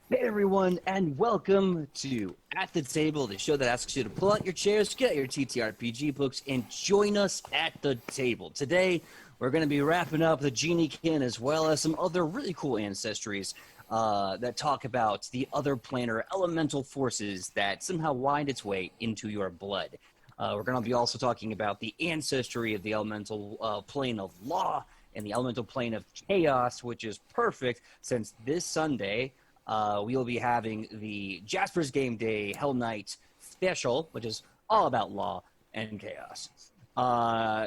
Hey everyone, and welcome to At the Table, the show that asks you to pull out your chairs, get out your TTRPG books, and join us at the table. Today, we're going to be wrapping up the Genie Kin as well as some other really cool ancestries that talk about the other planar elemental forces that somehow wind its way into your blood. We're going to be also talking about the ancestry of the elemental plane of law and the elemental plane of chaos, which is perfect since this Sunday we will be having the Jasper's Game Day Hell Knight special, which is all about law and chaos.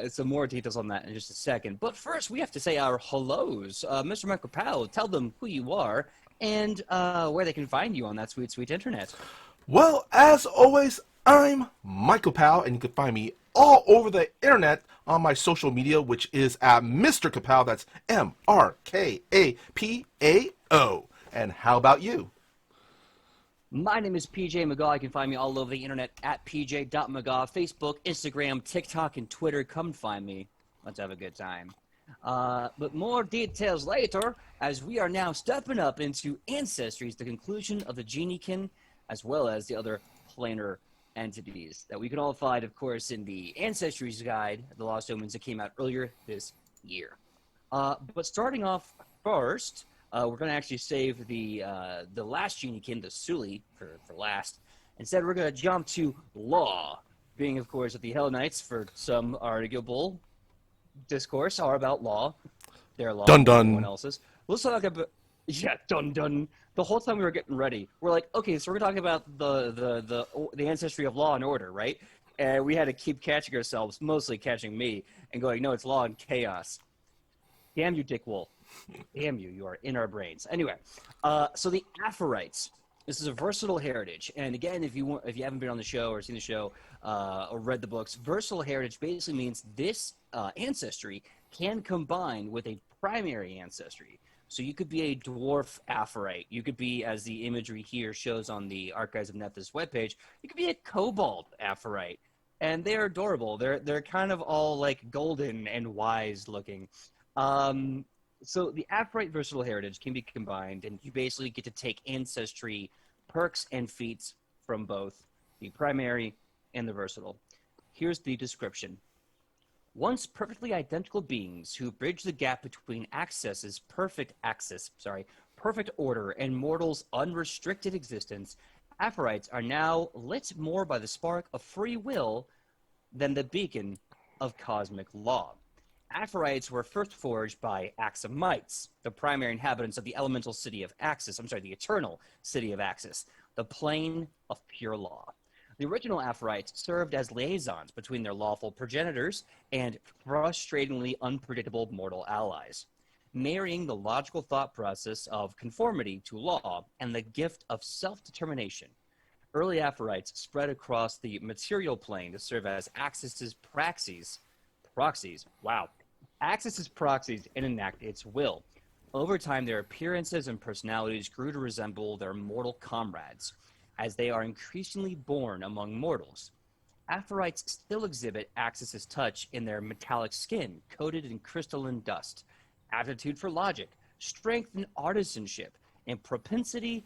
Some more details on that in just a second. But first, we have to say our hellos. Mr. Michael Powell, tell them who you are and where they can find you on that sweet, sweet internet. Well, as always, I'm Michael Kapow, and you can find me all over the internet on my social media, which is at Mr. Kapow. That's MrKapao. And how about you? My name is PJ McGaw. You can find me all over the internet at pj.mcgaw, Facebook, Instagram, TikTok, and Twitter. Come find me. Let's have a good time. But more details later, as we are now stepping up into Ancestries, the conclusion of the Geniekin, as well as the other planar entities that we can all find, of course, in the Ancestries Guide, the Lost Omens that came out earlier this year. But starting off first, we're going to actually save the last Geniekin, the Suli, for last. Instead, we're going to jump to Law, being, of course, that the Hell Knights, for some arguable discourse, are about law. Their law, Dun and everyone dun. else's. Let's talk about... Yeah, dun dun. The whole time we were getting ready, we're like, okay, so we're talking about the ancestry of law and order, right? And we had to keep catching ourselves, mostly catching me, and going, no, it's law and chaos. Damn you, Dick Wolf. Damn you, you are in our brains. Anyway, so the Aphorites. This is a versatile heritage, and again, if you haven't been on the show or seen the show or read the books, versatile heritage basically means this ancestry can combine with a primary ancestry. So you could be a dwarf Aphorite. You could be, as the imagery here shows on the Archives of Nethys webpage, you could be a kobold Aphorite, and they're adorable. They're kind of all like golden and wise looking. So the Aphorite versatile heritage can be combined, and you basically get to take ancestry perks and feats from both the primary and the versatile. Here's the description. Once perfectly identical beings who bridge the gap between perfect order and mortals' unrestricted existence, Aphorites are now lit more by the spark of free will than the beacon of cosmic law. Aphorites were first forged by Axamites, the primary inhabitants of the elemental city of Axis. The eternal city of Axis, the plane of pure law. The original Aphorites served as liaisons between their lawful progenitors and frustratingly unpredictable mortal allies, marrying the logical thought process of conformity to law and the gift of self-determination. Early Aphorites spread across the material plane to serve as Axis's proxies, and enact its will. Over time, their appearances and personalities grew to resemble their mortal comrades, as they are increasingly born among mortals. Aphorites still exhibit Axis's touch in their metallic skin, coated in crystalline dust, aptitude for logic, strength and artisanship, and propensity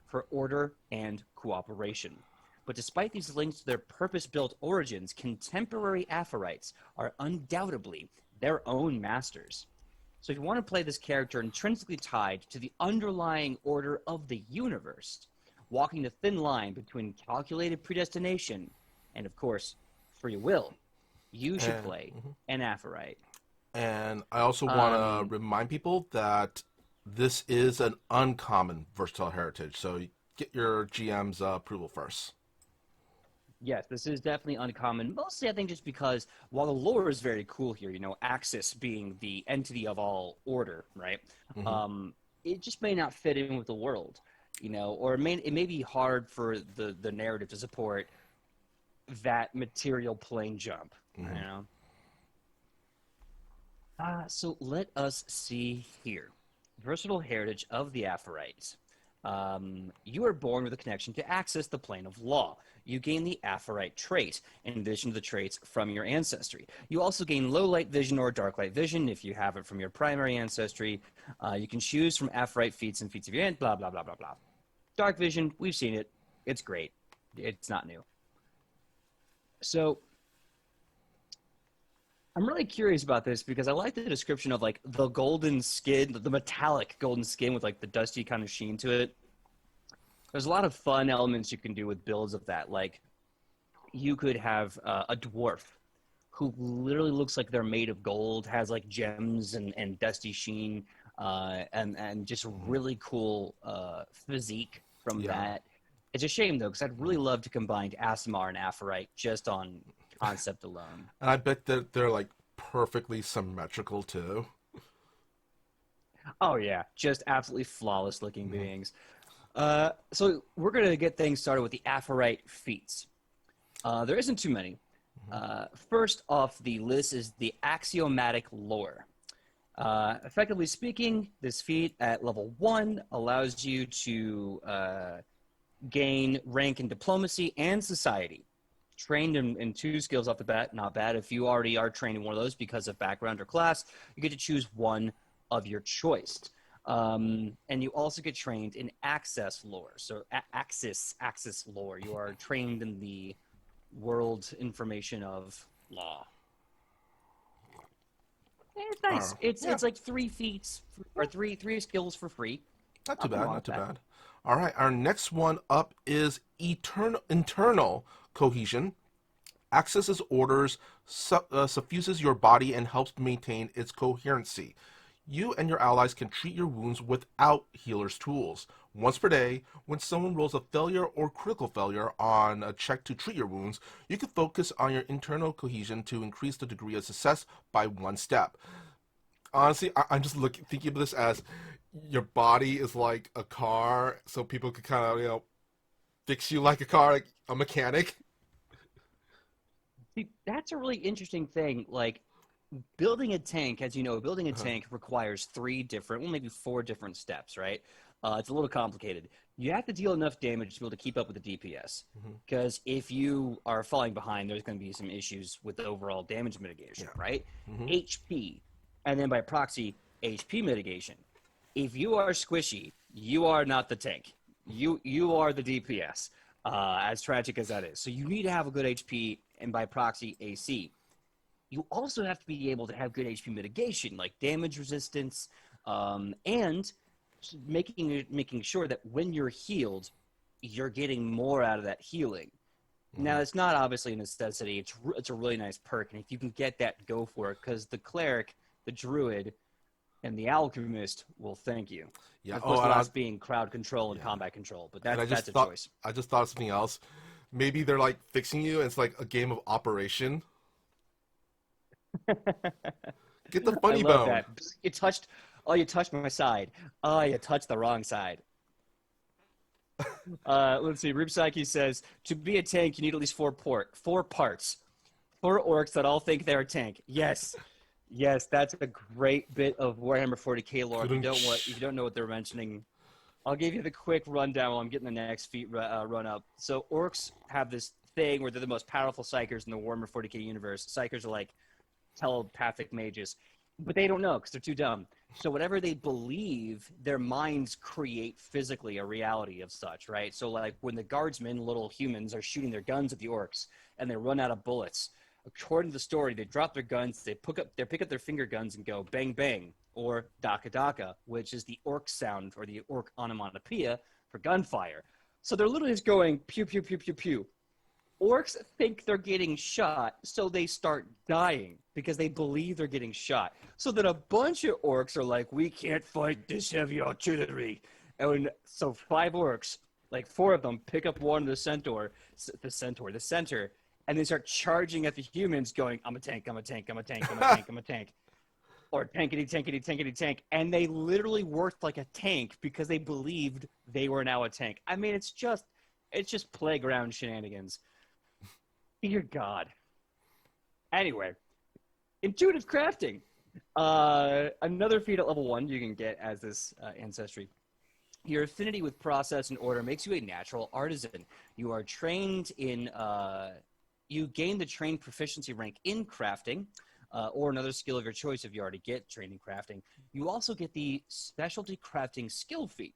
for order and cooperation. But despite these links to their purpose-built origins, contemporary Aphorites are undoubtedly their own masters. So if you want to play this character intrinsically tied to the underlying order of the universe, walking the thin line between calculated predestination and, of course, free will, you should play an Aphorite. And I also want to remind people that this is an uncommon versatile heritage, so get your GM's approval first. Yes, this is definitely uncommon. Mostly, I think, just because while the lore is very cool here, Axis being the entity of all order, right? It just may not fit in with the world, or it may be hard for the narrative to support that material plane jump, So let us see here. Versatile heritage of the Aphorites. You are born with a connection to access the plane of law. You gain the Aphorite trait, in addition to the traits from your ancestry. You also gain low light vision or dark light vision if you have it from your primary ancestry. You can choose from Aphorite feats and feats of your aunt, blah, blah, blah, blah, blah. Dark vision, we've seen it. It's great. It's not new. So I'm really curious about this because I like the description of like the golden skin, the metallic golden skin with like the dusty kind of sheen to it. There's a lot of fun elements you can do with builds of that. Like you could have a dwarf who literally looks like they're made of gold, has like gems and dusty sheen, and just really cool physique from that. It's a shame though, because I'd really love to combine Aasimar and Aphorite just on concept alone. And I bet that they're like perfectly symmetrical too. Oh yeah, just absolutely flawless looking beings. So we're gonna get things started with the Aphorite feats. There isn't too many. First off the list is the axiomatic lore. Effectively speaking, this feat at level 1 allows you to gain rank in diplomacy and society. Trained in 2 skills off the bat, not bad. If you already are trained in one of those because of background or class, you get to choose one of your choice. And you also get trained in access lore. So access lore. You are trained in the world information of law. It's nice. It's like 3 feats or three skills for free. Not too bad. Not too bad. All right, our next one up is internal cohesion. Accesses orders, suffuses your body, and helps maintain its coherency. You and your allies can treat your wounds without healer's tools. Once per day, when someone rolls a failure or critical failure on a check to treat your wounds, you can focus on your internal cohesion to increase the degree of success by 1 step. Honestly, I'm just thinking of this as your body is like a car, so people could kind of, fix you like a car, like a mechanic. See, that's a really interesting thing. Like, building a tank, as you know, building a tank requires 3 different, well, maybe 4 different steps, right? It's a little complicated. You have to deal enough damage to be able to keep up with the DPS. Because if you are falling behind, there's going to be some issues with the overall damage mitigation, right? HP, and then by proxy, HP mitigation. If you are squishy, you are not the tank. You are the DPS, as tragic as that is. So you need to have a good HP and by proxy AC. You also have to be able to have good HP mitigation, like damage resistance, and making sure that when you're healed, you're getting more out of that healing. Now, it's not obviously a necessity. It's a really nice perk, and if you can get that, go for it, because the cleric, the druid, and the alchemist will thank you. Yeah. Of course, the last being crowd control and combat control, but that's a choice. I just thought of something else. Maybe they're like fixing you, and it's like a game of Operation. Get the funny I love bone. that. You touched my side. Oh, you touched the wrong side. Let's see. Rube Psyche says, to be a tank, you need at least 4 parts. 4 orcs that all think they're a tank. Yes, that's a great bit of Warhammer 40k lore. If you don't know what they're mentioning, I'll give you the quick rundown while I'm getting the next feat run up. So orcs have this thing where they're the most powerful psychers in the Warhammer 40k universe. Psychers are like telepathic mages, but they don't know because they're too dumb. So whatever they believe, their minds create physically a reality of such, right? So like when the guardsmen, little humans, are shooting their guns at the orcs and they run out of bullets, according to the story, they drop their guns, they pick up their finger guns and go bang bang, or daka daka, which is the orc sound or the orc onomatopoeia for gunfire. So they're literally just going pew pew pew pew pew. Orcs think they're getting shot, so they start dying because they believe they're getting shot. So then a bunch of orcs are like, we can't fight this heavy artillery. And so 5 orcs, like 4 of them, pick up one of the center, and they start charging at the humans going, I'm a tank, I'm a tank, I'm a tank, I'm a tank, I'm a tank. Or tankety, tankety, tankety, tank. And they literally worked like a tank because they believed they were now a tank. I mean, it's just playground shenanigans. Dear God. Anyway, intuitive crafting. Another feat at level 1 you can get as this ancestry Your affinity with process and order makes you a natural artisan. You are trained in, you gain the trained proficiency rank in crafting, or another skill of your choice if you already get trained in crafting. You also get the specialty crafting skill feat.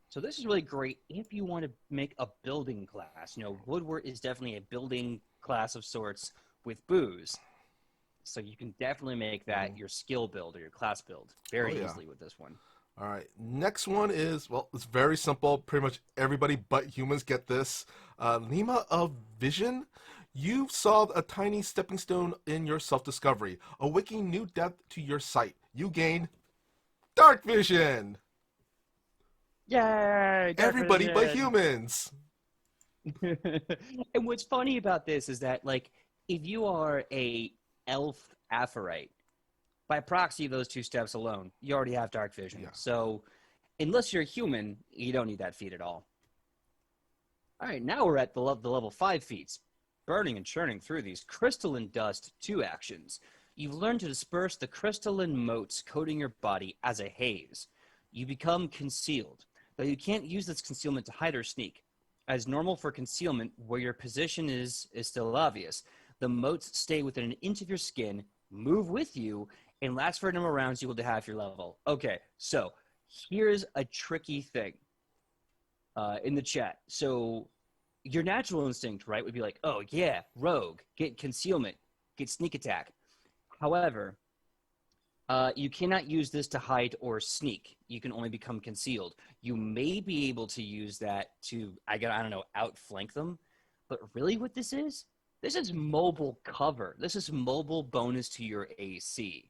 So this is really great if you want to make a building class. You know, woodwork is definitely a building class of sorts with booze. So you can definitely make that your skill build or your class build very easily with this one. All right. Next one is, well, it's very simple. Pretty much everybody but humans get this. Lima of Vision. You've solved a tiny stepping stone in your self-discovery, awakening new depth to your sight. You gain dark vision. Yay! Everybody but humans. And what's funny about this is that, like, if you are a elf Aphorite, by proxy of those two steps alone, you already have dark vision. Yeah. So unless you're a human, you don't need that feat at all. All right, now we're at the level 5 feats. Burning and churning through these crystalline dust 2 actions. You've learned to disperse the crystalline motes coating your body as a haze. You become concealed, though you can't use this concealment to hide or sneak. As normal for concealment, where your position is still obvious, the motes stay within an inch of your skin, move with you, and last for a number of rounds equal to half your level. Okay, so here's a tricky thing in the chat. So your natural instinct, right, would be like, oh, yeah, rogue, get concealment, get sneak attack. However, you cannot use this to hide or sneak. You can only become concealed. You may be able to use that to, I don't know, outflank them. But really what this is mobile cover. This is mobile bonus to your AC.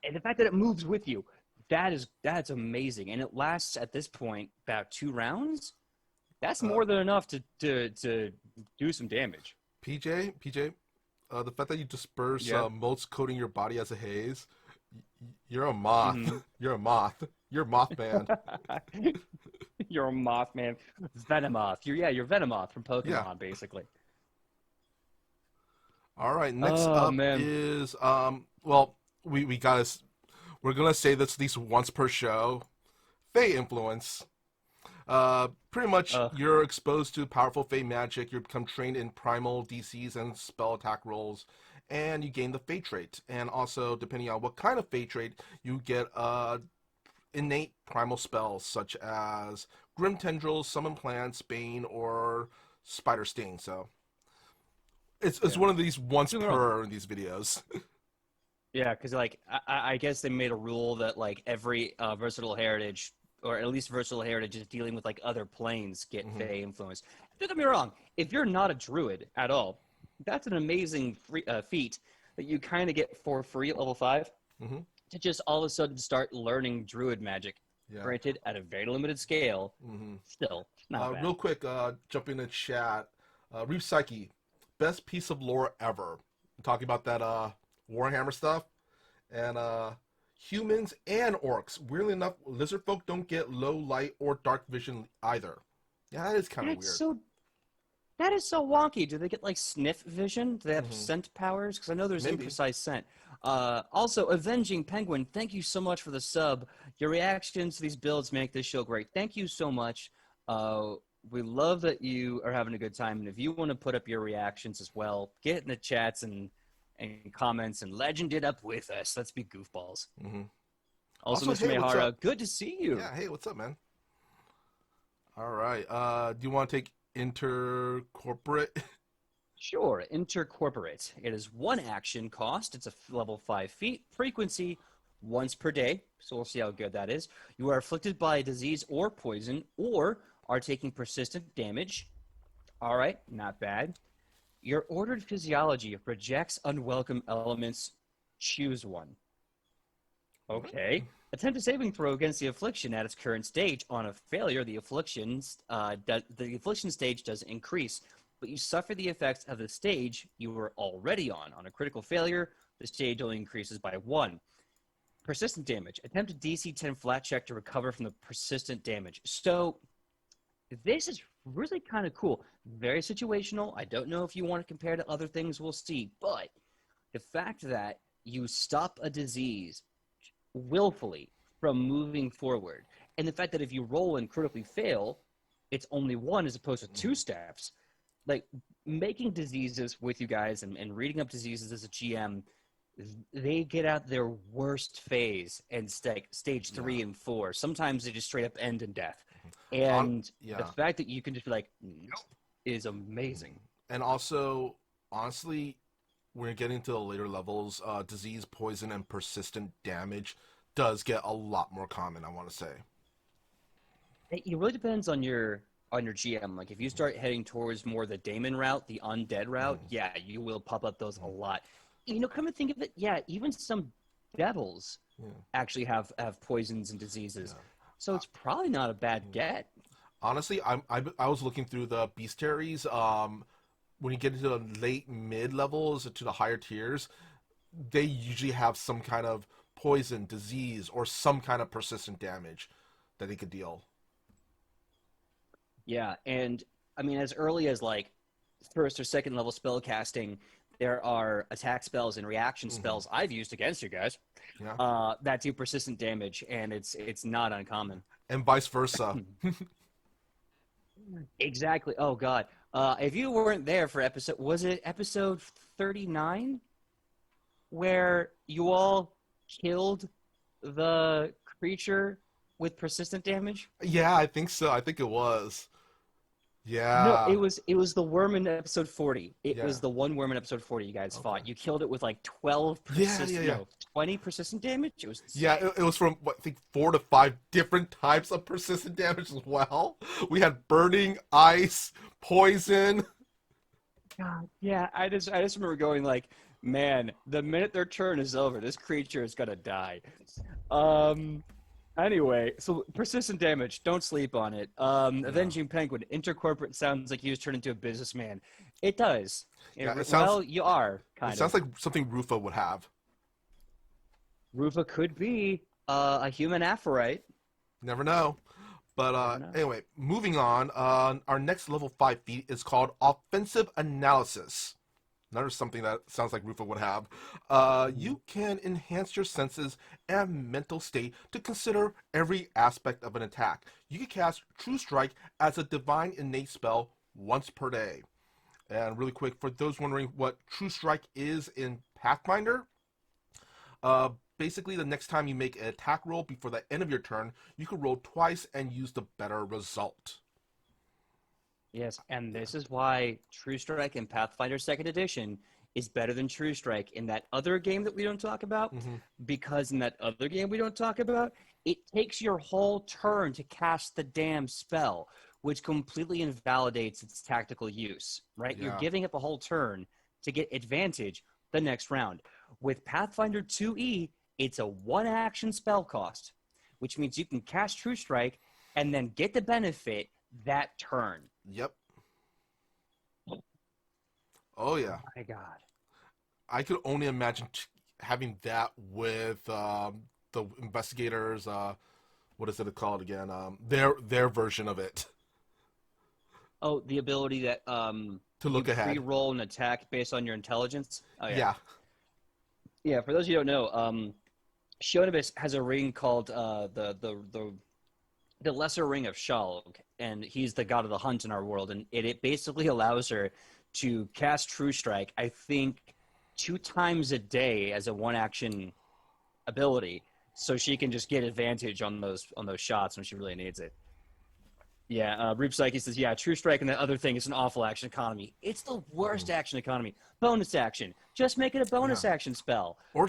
And the fact that it moves with you, that's amazing. And it lasts, at this point, about 2 rounds. That's more than enough to do some damage. PJ, the fact that you disperse motes coating your body as a haze, you're a moth. Mm-hmm. You're a moth. You're Mothman. You're a Mothman. Venomoth. You're Venomoth from Pokemon, basically. All right, next up is well, we're gonna say this at least once per show. Fey influence. Pretty much you're exposed to powerful Fey magic, you become trained in primal DCs and spell attack rolls, and you gain the Fey trait. And also, depending on what kind of Fey trait, you get innate primal spells such as Grim Tendrils, Summon Plants, Bane, or Spider Sting. So it's one of these once per in these videos. Yeah, because like I guess they made a rule that like every versatile heritage, or at least versatile heritage, is dealing with like other planes get Fey influence. Don't get me wrong, if you're not a druid at all, that's an amazing feat that you kind of get for free at level 5 to just all of a sudden start learning druid magic. Yeah. Granted, at a very limited scale, still not bad. Real quick, jump in the chat. Reef Psyche, best piece of lore ever. I'm talking about that Warhammer stuff. And humans and orcs. Weirdly enough, lizard folk don't get low light or dark vision either. Yeah, that is kind of weird. That is so wonky. Do they get like sniff vision? Do they have scent powers? Because I know there's imprecise scent. Also, Avenging Penguin, thank you so much for the sub. Your reactions to these builds make this show great. Thank you so much. We love that you are having a good time. And if you want to put up your reactions as well, get in the chats and comments and legend it up with us. Let's be goofballs. Also, Mr. Mehara, good to see you. Yeah, hey, what's up, man? All right. Do you want to take intercorporate? Sure, intercorporate. It is 1 action cost. It's a level 5 feat. Frequency, once per day. So we'll see how good that is. You are afflicted by a disease or poison, or are taking persistent damage. All right, not bad. Your ordered physiology rejects unwelcome elements. Choose one. Okay. Attempt a saving throw against the affliction at its current stage. On a failure, the affliction stage doesn't increase, but you suffer the effects of the stage you were already on. On a critical failure, the stage only increases by 1. Persistent damage. Attempt a DC 10 flat check to recover from the persistent damage. So this is really kind of cool. Very situational. I don't know if you want to compare to other things, we'll see. But the fact that you stop a disease willfully from moving forward, And the fact that if you roll and critically fail, it's only one as opposed to two steps. Like, making diseases with you guys and reading up diseases as a GM, they get out their worst phase and stage 3 and 4. Sometimes they just straight up end in death. And the fact that you can just be like, nope, is amazing. And also, honestly, when you're getting to the later levels, disease, poison, and persistent damage does get a lot more common, I want to say. It really depends on your GM. Like, if you start heading towards more the Daemon route, the undead route, yeah, you will pop up those a lot. You know, come and think of it, yeah, even some devils actually have poisons and diseases. So it's probably not a bad get. Honestly, I was looking through the bestiaries. When you get into the late mid levels to the higher tiers, they usually have some kind of poison, disease, or some kind of persistent damage that they could deal. Yeah, and I mean, as early as like first or second level spell casting, there are attack spells and reaction spells I've used against you guys that do persistent damage, and it's not uncommon. And vice versa. Exactly. Oh God. If you weren't there for was it episode 39, where you all killed the creature with persistent damage? Yeah, I think so. I think it was. Yeah. No, it was the worm in episode 40. It was the one worm in episode 40 you guys fought. You killed it with like 12 persistent, no, 20 persistent damage. It was it was from what, I think 4 to 5 different types of persistent damage as well. We had burning, ice, poison. God, yeah, I just remember going like, man, the minute their turn is over, this creature is gonna die. Anyway, so persistent damage, don't sleep on it. Avenging Penguin, intercorporate sounds like he was turned into a businessman. It does. Well, you are, kind of. It sounds like something Rufa would have. Rufa could be a human Aphorite. Never know. But anyway, moving on. Our next level 5 feat is called Offensive Analysis. Another something that sounds like Rufa would have. You can enhance your senses and mental state to consider every aspect of an attack. You can cast True Strike as a divine innate spell once per day. And really quick, for those wondering what True Strike is in Pathfinder, basically the next time you make an attack roll before the end of your turn, you can roll twice and use the better result. Yes, and this is why True Strike in Pathfinder 2nd Edition is better than True Strike in that other game that we don't talk about, because in that other game we don't talk about, it takes your whole turn to cast the damn spell, which completely invalidates its tactical use, right? You're giving up a whole turn to get advantage the next round. With Pathfinder 2E, it's a one-action spell cost, which means you can cast True Strike and then get the benefit that turn. Yep. Oh yeah. Oh my God. I could only imagine having that with the investigators. What is it called again? Their version of it. Oh, the ability that to look ahead, pre-roll an attack based on your intelligence. Oh yeah. Yeah. For those of you who don't know, Shonibus has a ring called the Lesser Ring of Shalg, and he's the god of the hunt in our world, and it basically allows her to cast True Strike, I think, 2 times a day as a one-action ability, so she can just get advantage on those shots when she really needs it. Yeah, Rube Psyche says, yeah, True Strike and that other thing is an awful action economy. It's the worst action economy. Bonus action. Just make it a bonus action spell. Or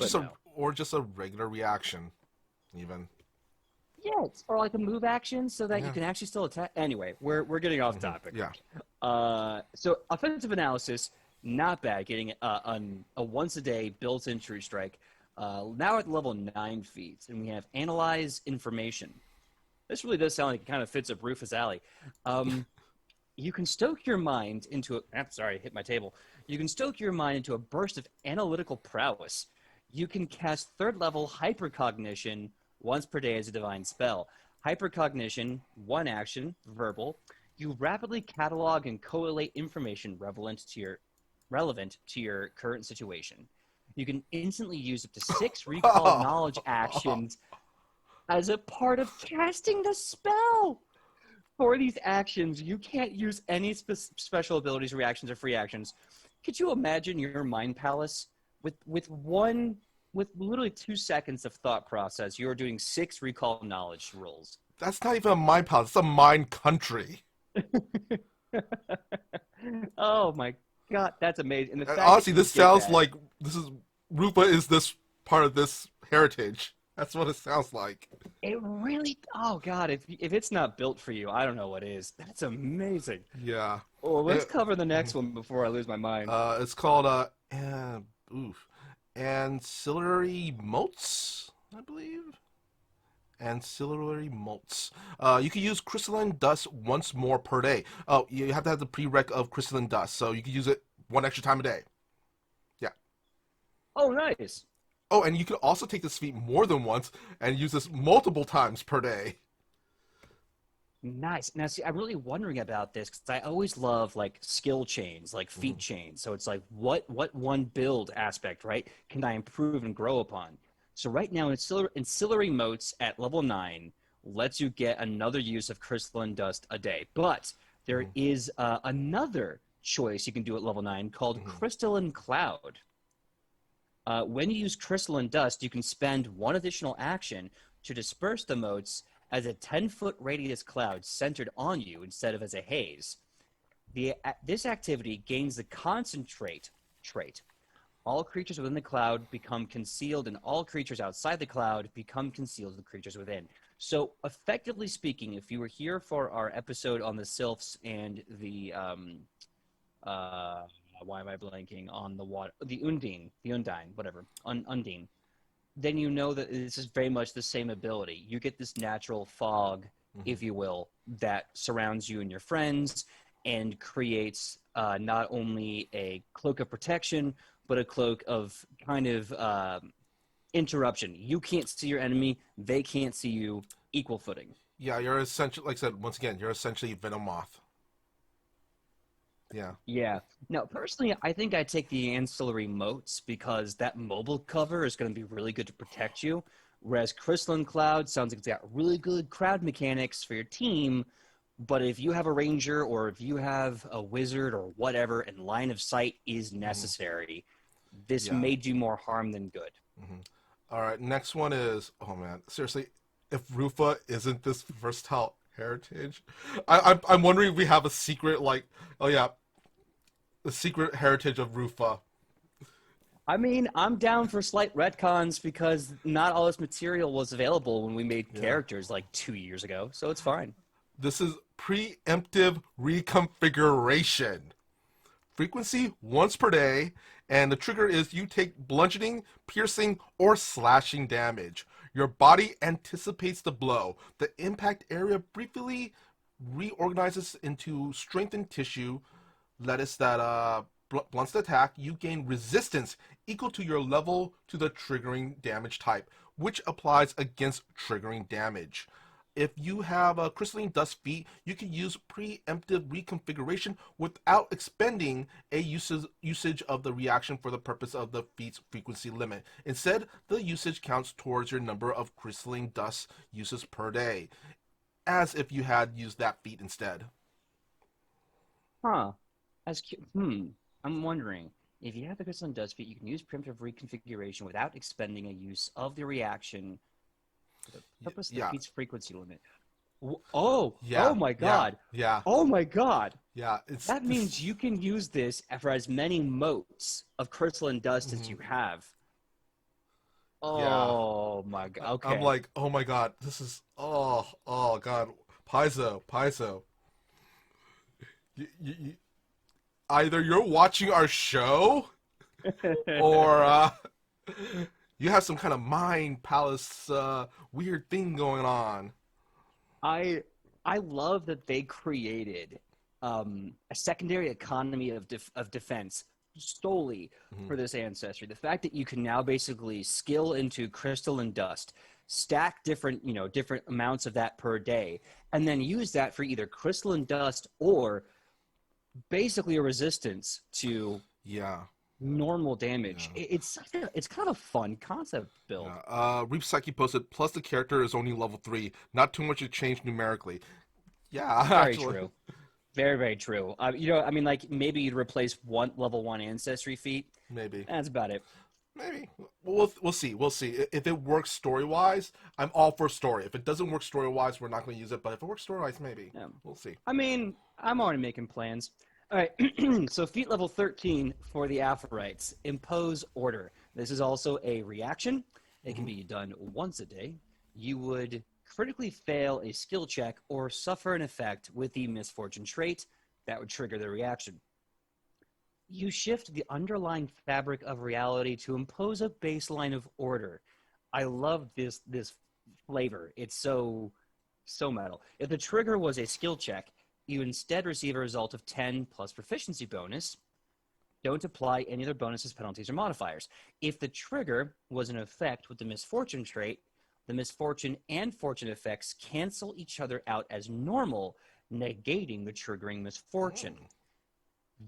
just a regular reaction, even. Yeah, or like a move action so that you can actually still attack. Anyway, we're getting off topic. Yeah. So offensive analysis, not bad. Getting a once a day built-in True Strike. Now at level 9 feats, and we have analyze information. This really does sound like it kind of fits up Rufus' alley. You can stoke your mind into hit my table. You can stoke your mind into a burst of analytical prowess. You can cast 3rd level hypercognition once per day as a divine spell. Hypercognition, one action, verbal. You rapidly catalog and collate information relevant to your current situation. You can instantly use up to 6 recall knowledge actions. as a part of casting the spell. For these actions, you can't use any special abilities, reactions, or free actions. Could you imagine your mind palace with literally 2 seconds of thought process? You're doing 6 recall knowledge rolls. That's not even a mind palace. It's a mind country. Oh my god, that's amazing! And the fact Honestly, that you this did sounds that, like Rupa is this part of this heritage. That's what it sounds like. it really. Oh god, if it's not built for you, I don't know what is. That's amazing. Yeah. Well, let's It- cover the next one before I lose my mind. it's called ancillary motes, I believe. Ancillary motes. You can use crystalline dust once more per day. Oh, you have to have the prereq of crystalline dust, so you can use it one extra time a day. Yeah. Oh, nice. Oh, and you can also take this feat more than once and use this multiple times per day. Nice. Now, see, I'm really wondering about this because I always love like skill chains, like feat chains. So it's like, what one build aspect, right, can I improve and grow upon? So right now, ancillary motes at level 9 lets you get another use of crystalline dust a day. But there is another choice you can do at level 9 called crystalline cloud. When you use crystalline dust, you can spend 1 additional action to disperse the motes as a 10-foot radius cloud centered on you instead of as a haze. This activity gains the concentrate trait. All creatures within the cloud become concealed, and all creatures outside the cloud become concealed with creatures within. So, effectively speaking, if you were here for our episode on the sylphs and the why am I blanking on the water? The Undine, whatever, Undine. Then you know that this is very much the same ability. You get this natural fog, if you will, that surrounds you and your friends and creates not only a cloak of protection, but a cloak of kind of interruption. You can't see your enemy. They can't see you. Equal footing. Yeah, you're essentially, like I said, once again, you're essentially Venomoth. Yeah. Yeah. Now, personally, I think I take the ancillary motes because that mobile cover is going to be really good to protect you. Whereas Crystalline Cloud sounds like it's got really good crowd mechanics for your team. But if you have a ranger or if you have a wizard or whatever and line of sight is necessary, this may do more harm than good. All right, next one is, oh man, seriously, if Rufa isn't this versatile heritage, I'm wondering if we have a secret, like, oh yeah, the secret heritage of Rufa. I mean, I'm down for slight retcons because not all this material was available when we made characters like 2 years ago, so it's fine. This is preemptive reconfiguration. Frequency once per day, and the trigger is you take bludgeoning, piercing, or slashing damage. Your body anticipates the blow. The impact area briefly reorganizes into strengthened tissue. Lettuce that blunts the attack. You gain resistance equal to your level to the triggering damage type, which applies against triggering damage. If you have a crystalline dust feat, you can use preemptive reconfiguration without expending a usage of the reaction for the purpose of the feat's frequency limit. Instead, the usage counts towards your number of crystalline dust uses per day, as if you had used that feat instead. Huh. I'm wondering. If you have the crystalline dust feat, you can use preemptive reconfiguration without expending a use of the reaction for the purpose of the feat's frequency limit. Oh my god. Yeah. Oh my god. Yeah. That means you can use this for as many motes of crystalline dust as you have. Oh my god. Okay. I'm like, oh my god, this is, oh god. Paizo. Either you're watching our show or you have some kind of mind palace weird thing going on. I love that they created a secondary economy of defense solely for this ancestry. The fact that you can now basically skill into crystalline dust, stack different amounts of that per day, and then use that for either crystalline dust or basically a resistance to normal damage. Yeah. It's kind of a fun concept build. Yeah. Reap Psyche posted, plus the character is only level 3. Not too much to change numerically. Yeah, Very actually. true. Very, very true. You know, I mean, like maybe you'd replace one level 1 ancestry feat. Maybe. That's about it. Maybe. We'll see. We'll see. If it works story-wise, I'm all for story. If it doesn't work story-wise, we're not going to use it. But if it works story-wise, maybe. Yeah. We'll see. I mean, I'm already making plans. All right, so feat level 13 for the Aphorites. Impose order. This is also a reaction. It can be done once a day. You would critically fail a skill check or suffer an effect with the misfortune trait that would trigger the reaction. You shift the underlying fabric of reality to impose a baseline of order. I love this flavor. It's so metal. If the trigger was a skill check, you instead receive a result of 10 plus proficiency bonus. Don't apply any other bonuses, penalties, or modifiers. If the trigger was an effect with the misfortune trait, the misfortune and fortune effects cancel each other out as normal, negating the triggering misfortune.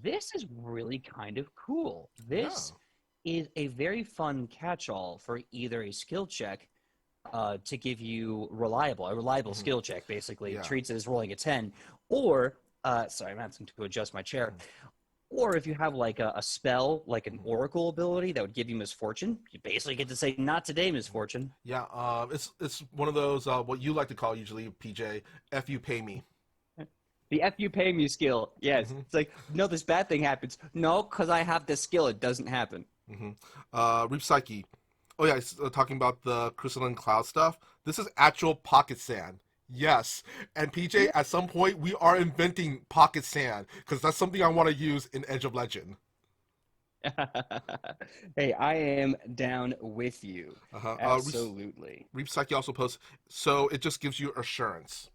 This is really kind of cool. This is a very fun catch-all for either a skill check to give you a reliable skill check, basically. Treats it as rolling a 10. Or, sorry, I'm having to adjust my chair. Or if you have like a spell, like an oracle ability that would give you misfortune, you basically get to say, not today, misfortune. Yeah, it's one of those, what you like to call usually, PJ, F you pay me. The F you pay me skill. Yes. It's like, no, this bad thing happens. No, because I have this skill, it doesn't happen. Reap Psyche. Oh yeah, talking about the crystalline cloud stuff. This is actual pocket sand. Yes. And PJ, at some point, we are inventing pocket sand, because that's something I want to use in Edge of Legend. Hey, I am down with you. Absolutely. Reap Psyche also posts, so it just gives you assurance.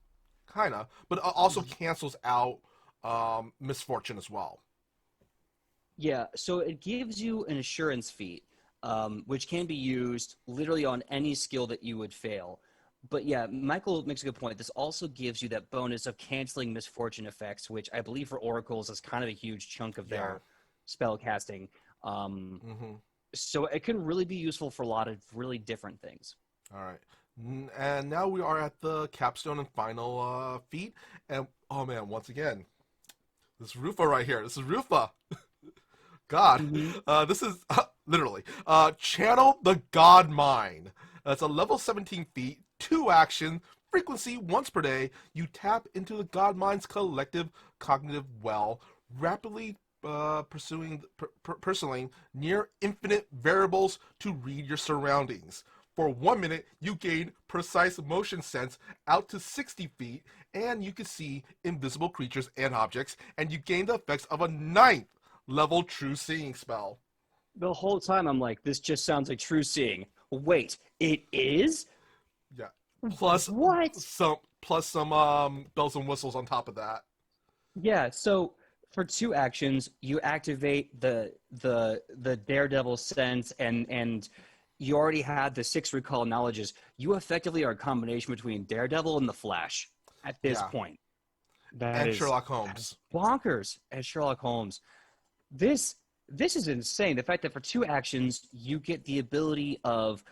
Kind of. But it also cancels out misfortune as well. Yeah, so it gives you an assurance feat, which can be used literally on any skill that you would fail. But yeah, Michael makes a good point. This also gives you that bonus of canceling misfortune effects, which I believe for oracles is kind of a huge chunk of their spell casting. So it can really be useful for a lot of really different things. All right. And now we are at the capstone and final feat. And, oh man, once again, this Rufa right here. This is Rufa. God. This is, literally, channel the God Mind. It's a level 17 feat, 2 action, frequency once per day. You tap into the God Mind's collective cognitive well, rapidly pursuing near infinite variables to read your surroundings. For 1 minute, you gain precise motion sense out to 60 feet, and you can see invisible creatures and objects, and you gain the effects of a 9th level true seeing spell. The whole time I'm like, this just sounds like true seeing. Wait, it is? Yeah. Plus what? Some bells and whistles on top of that. Yeah, so for 2 actions, you activate the Daredevil sense and you already had the 6 recall knowledges. You effectively are a combination between Daredevil and the Flash at this point. And Sherlock Holmes. Bonkers as Sherlock Holmes. This is insane. The fact that for 2 actions, you get the ability of,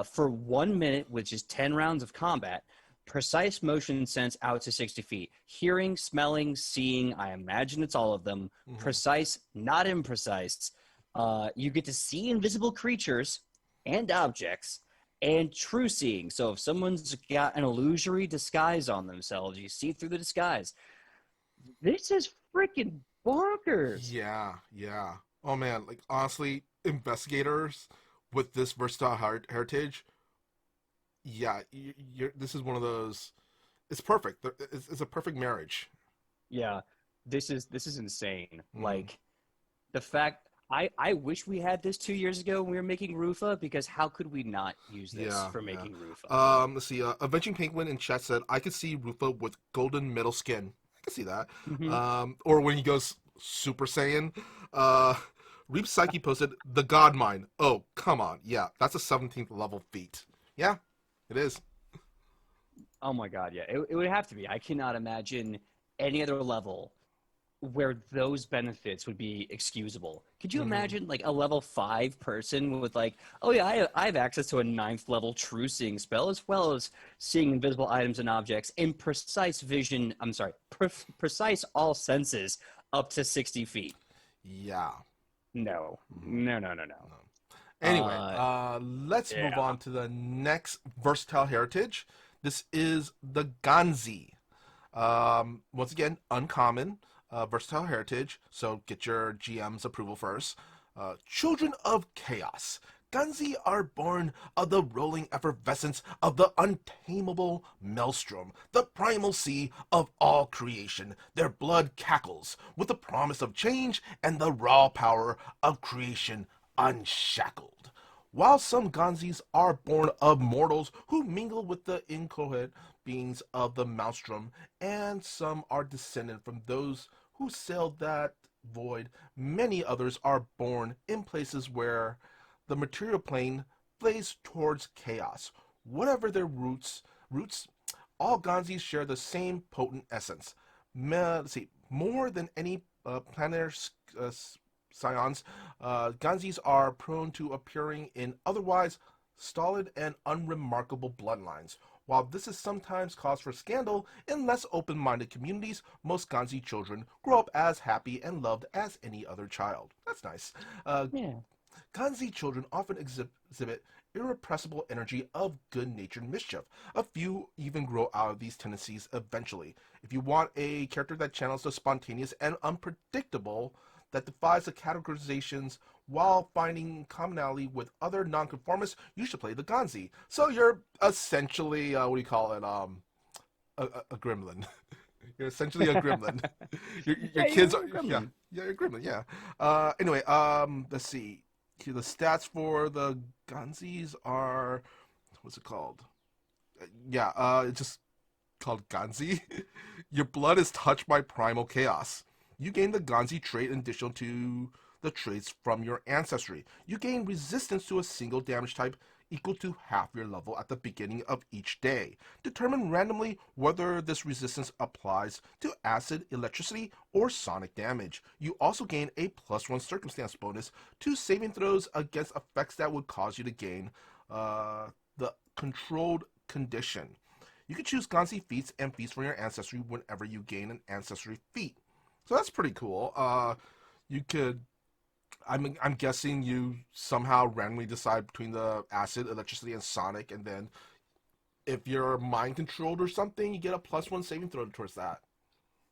for 1 minute, which is 10 rounds of combat, precise motion sense out to 60 feet. Hearing, smelling, seeing, I imagine it's all of them. Precise, not imprecise. You get to see invisible creatures and objects, and true seeing. So if someone's got an illusory disguise on themselves, you see through the disguise. This is freaking bonkers. Yeah. Oh man, like honestly, investigators with this versatile heritage, this is one of those. It's perfect. It's a perfect marriage. Yeah, this is insane. Like the fact. I wish we had this 2 years ago when we were making Rufa, because how could we not use this for making Rufa? Let's see. Avenging Penguin in chat said, I could see Rufa with golden metal skin. I can see that. Or when he goes Super Saiyan. Reap Psyche posted, the God Mind. Oh, come on. Yeah, that's a 17th level feat. Yeah, it is. Oh my god, yeah. It would have to be. I cannot imagine any other level where those benefits would be excusable. Could you Hmm. imagine like a level 5 person with like, oh yeah, I have access to a ninth level true seeing spell as well as seeing invisible items and objects in precise vision. I'm sorry, precise all senses up to 60 feet. Yeah. No, Mhm. no, no, no, no. No. Anyway, Uh, let's move yeah. on to the next versatile heritage. This is the Ganzi. Once again, uncommon, versatile heritage. So get your GM's approval first. Children of Chaos. Ganzi are born of the rolling effervescence of the untamable maelstrom, the primal sea of all creation. Their blood cackles with the promise of change and the raw power of creation unshackled. While some Ganzis are born of mortals who mingle with the incoherent beings of the maelstrom, and some are descended from those who sailed that void, many others are born in places where the material plane flays towards chaos. Whatever their roots, all Ganzis share the same potent essence. Let's see, more than any planetary uh, scions, Ganzis are prone to appearing in otherwise stolid and unremarkable bloodlines. While this is sometimes cause for scandal in less open-minded communities, most Ganzi children grow up as happy and loved as any other child. That's nice. Uh, Yeah. Ganzi children often exhibit irrepressible energy of good-natured mischief. A few even grow out of these tendencies eventually. If you want a character that channels the spontaneous and unpredictable, that defies the categorizations while finding commonality with other nonconformists, you should play the Ganzi. So you're essentially, what do you call it, a gremlin. You're essentially a gremlin. Your Yeah, you're a kids are, little yeah, gremlin. yeah, you're a gremlin, yeah. Anyway, let's see. Here, the stats for the Ganzis are, what's it called? Yeah, it's just called Ganzi. Your blood is touched by primal chaos. You gain the Ganzi trait in addition to the traits from your ancestry. You gain resistance to a single damage type equal to half your level at the beginning of each day. Determine randomly whether this resistance applies to acid, electricity, or sonic damage. You also gain a +1 circumstance bonus to saving throws against effects that would cause you to gain the controlled condition. You can choose Ganzi feats and feats from your ancestry whenever you gain an ancestry feat. So that's pretty cool. You could, I'm guessing you somehow randomly decide between the acid, electricity, and sonic, and then if you're mind controlled or something, you get a +1 saving throw towards that.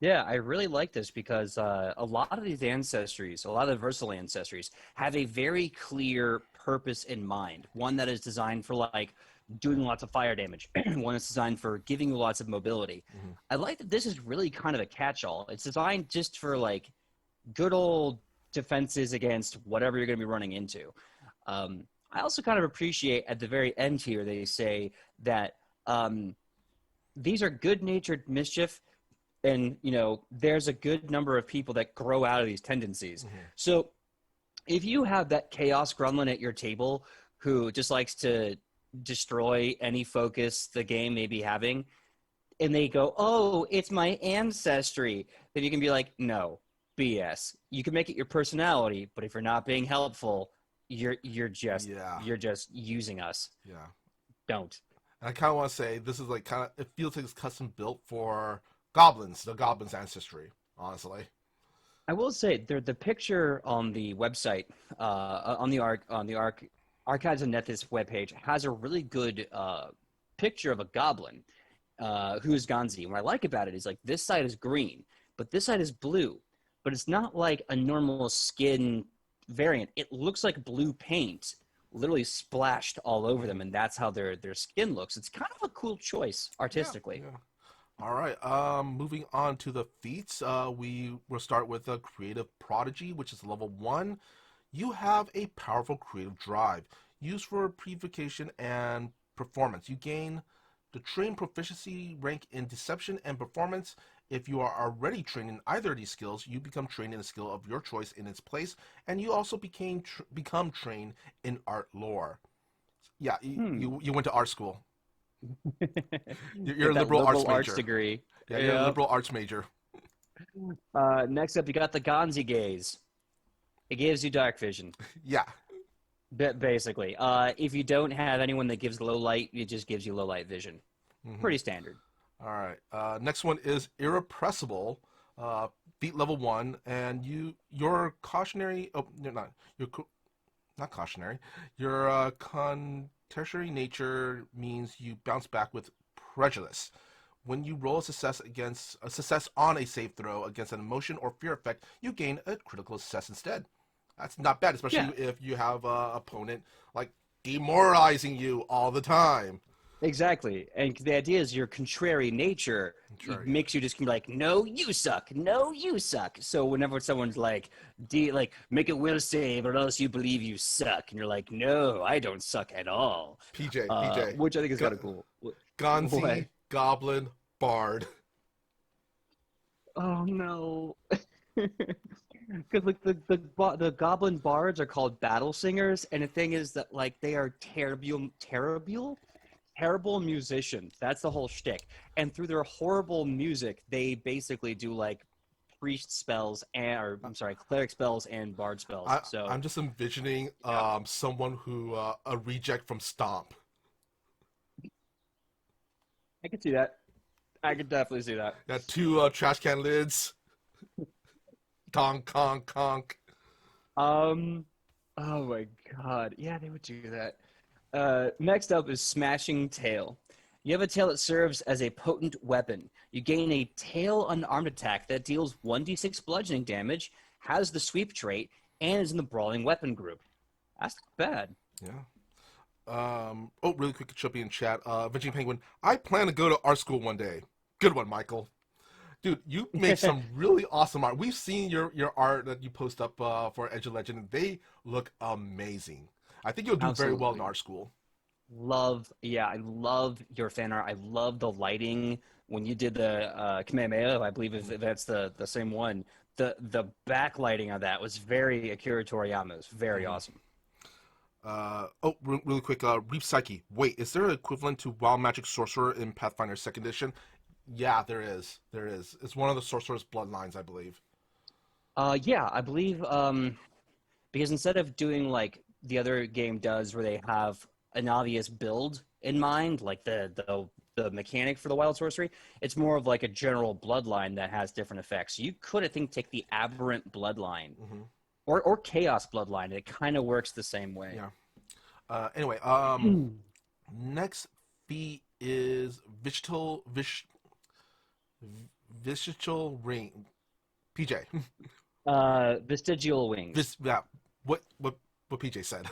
Yeah, I really like this because a lot of these ancestries, a lot of the versatile ancestries, have a very clear purpose in mind. One that is designed for like doing lots of fire damage. One that's designed for giving you lots of mobility. Hmm. I like that this is really kind of a catch-all. It's designed just for like good old defenses against whatever you're going to be running into. I also kind of appreciate at the very end here they say that um, these are good-natured mischief and there's a good number of people that grow out of these tendencies. Hmm. So if you have that chaos gremlin at your table who just likes to destroy any focus the game may be having, and they go, oh, it's my ancestry, then you can be like, no, BS. You can make it your personality, but if you're not being helpful, you're just Yeah, you're just using us. yeah. Don't. And I kind of want to say this is like kind of, it feels like it's custom built for goblins, the goblins' ancestry, honestly. I will say the picture on the website, on the Archives of Nethys webpage has a really good picture of a goblin who is Ganzi. And what I like about it is like this side is green, but this side is blue. But it's not like a normal skin variant. It looks like blue paint literally splashed all over them, Hmm. and that's how their skin looks. It's kind of a cool choice Yeah, artistically. yeah. All right. Moving on to the feats. We will start with a creative prodigy, which is level 1. You have a powerful creative drive used for prevocation and performance. You gain the trained proficiency rank in deception and performance. If you are already trained in either of these skills, you become trained in a skill of your choice in its place, and you also become trained in art lore. Yeah, Hmm. you went to art school. You're Get a that liberal arts liberal arts major. degree. Yeah, you're a Yeah. liberal arts major. Next up, you got the Ganzi gaze. It gives you dark vision, Yeah. basically. If you don't have anyone that gives low light, it just gives you low light vision. Hmm. Pretty standard. All right. Next one is irrepressible, feat level 1, and your cautionary. Oh, you're not. Not cautionary. Your tertiary nature means you bounce back with prejudice. When you roll a success on a save throw against an emotion or fear effect, you gain a critical success instead. That's not bad, especially Yeah, if you have an opponent like demoralizing you all the time. exactly. And the idea is your contrary nature Contrary, yeah. makes you just be like, no, you suck. No, you suck. So whenever someone's like, make a will save or else you believe you suck. And you're like, no, I don't suck at all. PJ, Which I think is kind of cool. What? Ganzi, Goblin, Bard. Oh no. Because like the goblin bards are called battle singers, and the thing is that like they are terrible musicians. That's the whole shtick. And through their horrible music, they basically do like priest spells and, or I'm sorry, cleric spells and bard spells. So I'm just envisioning yeah, someone who a reject from Stomp. I can see that. I could definitely see that. Got two trash can lids. Conk, conk, conk. Um, oh my God, yeah, they would do that. Next up is Smashing Tail. You have a tail that serves as a potent weapon. You gain a tail unarmed attack that deals 1d6 bludgeoning damage, has the sweep trait, and is in the brawling weapon group. That's not bad. Yeah. Oh, really quick, it should be in chat. Vinci Penguin, I plan to go to art school one day. Good one, Michael. Dude, you make some really awesome art. We've seen your art that you post up for Edge of Legend, and they look amazing. I think you'll do very well in Absolutely. art school. I love your fan art. I love the lighting when you did the Kamehameha. I believe if that's the same one. The backlighting of that was very Akira Toriyama. It was very Mm-hmm. awesome. Really quick, Reap Psyche. Wait, is there an equivalent to Wild Magic Sorcerer in Pathfinder 2nd Edition? Yeah, there is. There is. It's one of the Sorcerer's bloodlines, I believe. Yeah, I believe because instead of doing like the other game does, where they have an obvious build in mind, like the mechanic for the wild sorcery, it's more of like a general bloodline that has different effects. You could, I think, take the aberrant bloodline Hmm. or chaos bloodline. It kind of works the same way. Yeah. Anyway, next feat is Vestigial Ring. PJ. Vestigial wings. Yeah, what PJ said.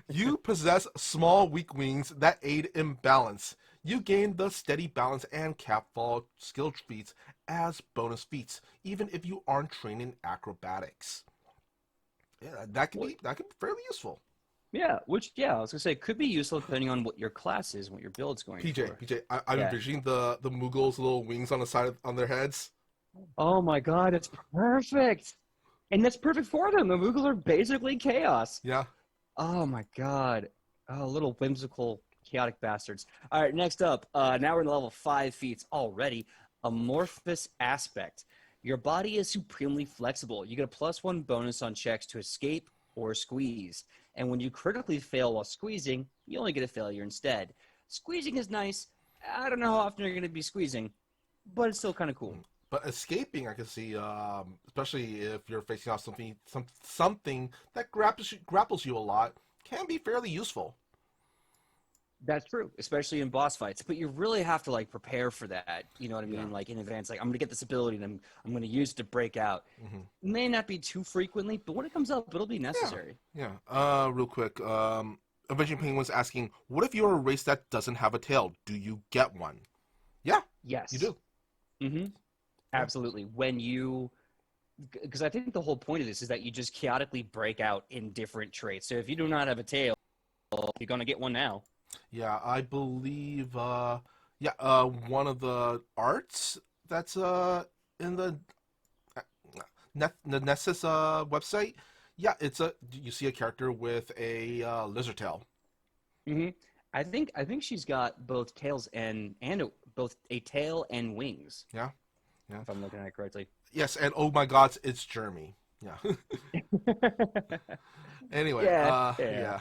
You possess small weak wings that aid in balance. You gain the steady balance and cap fall skill feats as bonus feats, even if you aren't trained in acrobatics. Yeah, that could be fairly useful. Yeah, which I was gonna say could be useful depending on what your class is and what your build's going for. I'm Yeah. envisioning the Mughals' little wings on the side on their heads. Oh my God, it's perfect, and that's perfect for them. The Mughals are basically chaos. Yeah. Oh my God, oh little whimsical, chaotic bastards. All right, next up. Now we're in level 5 feats already. Amorphous aspect. Your body is supremely flexible. You get a +1 bonus on checks to escape or squeeze. And when you critically fail while squeezing, you only get a failure instead. Squeezing is nice. I don't know how often you're going to be squeezing, but it's still kind of cool. But escaping, I can see, especially if you're facing off something that grapples you a lot, can be fairly useful. That's true, especially in boss fights. But you really have to like prepare for that. You know what I Yeah. mean? Like in advance, like I'm gonna get this ability and I'm gonna use it to break out. Hmm. May not be too frequently, but when it comes up, it'll be Yeah. necessary. Yeah. Real quick, Avenging Penguin's asking, what if you're a race that doesn't have a tail? Do you get one? Yeah, you Yes. do. Mm-hmm. Yeah. Absolutely. When you, because I think the whole point of this is that you just chaotically break out in different traits. So if you do not have a tail, you're gonna get one now. Yeah, I believe, one of the arts that's in uh, the Nessus website. Yeah, you see a character with a lizard tail. Mm-hmm. I think she's got both tails and both a tail and wings. Yeah. Yeah. if I'm looking at it correctly. Yes, and oh my God, it's Jeremy. Yeah. Anyway, Yeah. yeah.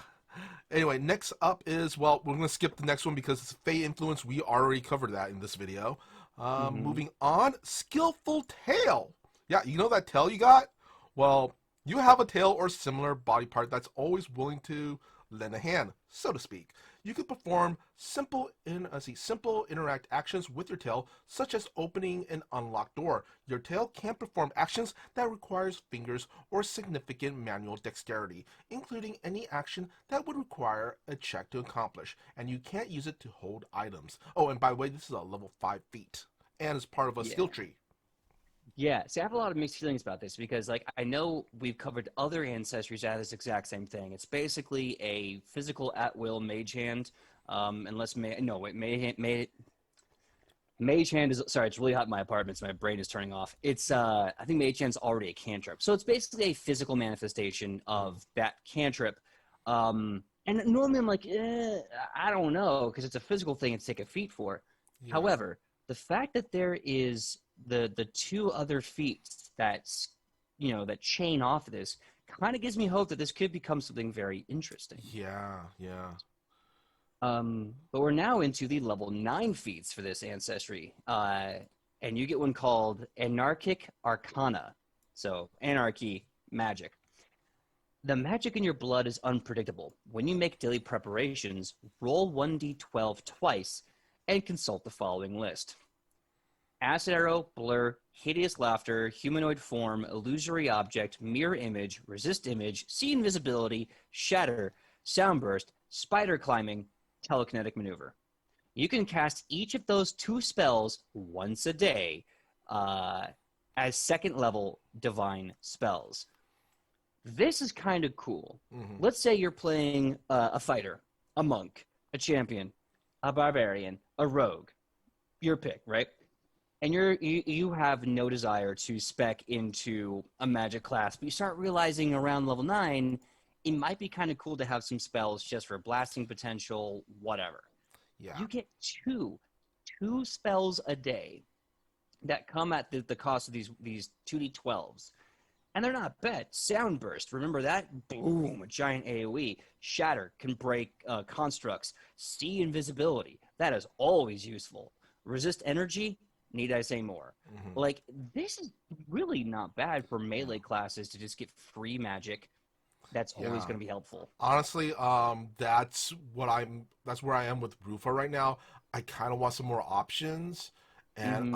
Anyway, next up is, well, we're going to skip the next one because it's Fey influence. We already covered that in this video. Moving on, skillful tail. Yeah, you know that tail you got? Well, you have a tail or similar body part that's always willing to lend a hand, so to speak. You can perform simple interact actions with your tail, such as opening an unlocked door. Your tail can perform actions that requires fingers or significant manual dexterity, including any action that would require a check to accomplish, and you can't use it to hold items. Oh, and by the way, this is a level 5 feat, and is part of a skill tree. Yeah, see, I have a lot of mixed feelings about this because, like, I know we've covered other ancestries that have this exact same thing. It's basically a physical at-will mage hand, unless mage hand is, sorry, it's really hot in my apartment, so my brain is turning off. It's, I think mage hand's already a cantrip, so it's basically a physical manifestation of that cantrip. And normally I'm like, I don't know, because it's a physical thing to take a feat for. Yeah. However, the fact that there is the two other feats that chain off of this kind of gives me hope that this could become something very interesting. Yeah. But we're now into the level 9 feats for this ancestry, and you get one called Anarchic Arcana. So anarchy, magic. The magic in your blood is unpredictable. When you make daily preparations, roll 1d12 twice and consult the following list: acid arrow, blur, hideous laughter, humanoid form, illusory object, mirror image, resist image, see invisibility, shatter, soundburst, spider climbing, telekinetic maneuver. You can cast each of those 2 spells once a day as second level divine spells. This is kind of cool. Let's say you're playing a fighter, a monk, a champion, a barbarian, a rogue. Your pick, right? And you have no desire to spec into a magic class, but you start realizing around level 9, it might be kind of cool to have some spells just for blasting potential, whatever. Yeah. You get two spells a day that come at the cost of these 2d12s. And they're not bad. Soundburst, remember that? Boom, a giant AoE. Shatter can break constructs. See invisibility, that is always useful. Resist energy, need I say more? Like, this is really not bad for melee classes to just get free magic. That's always going to be helpful. Honestly, that's where I am with Rufa right now. I kind of want some more options, and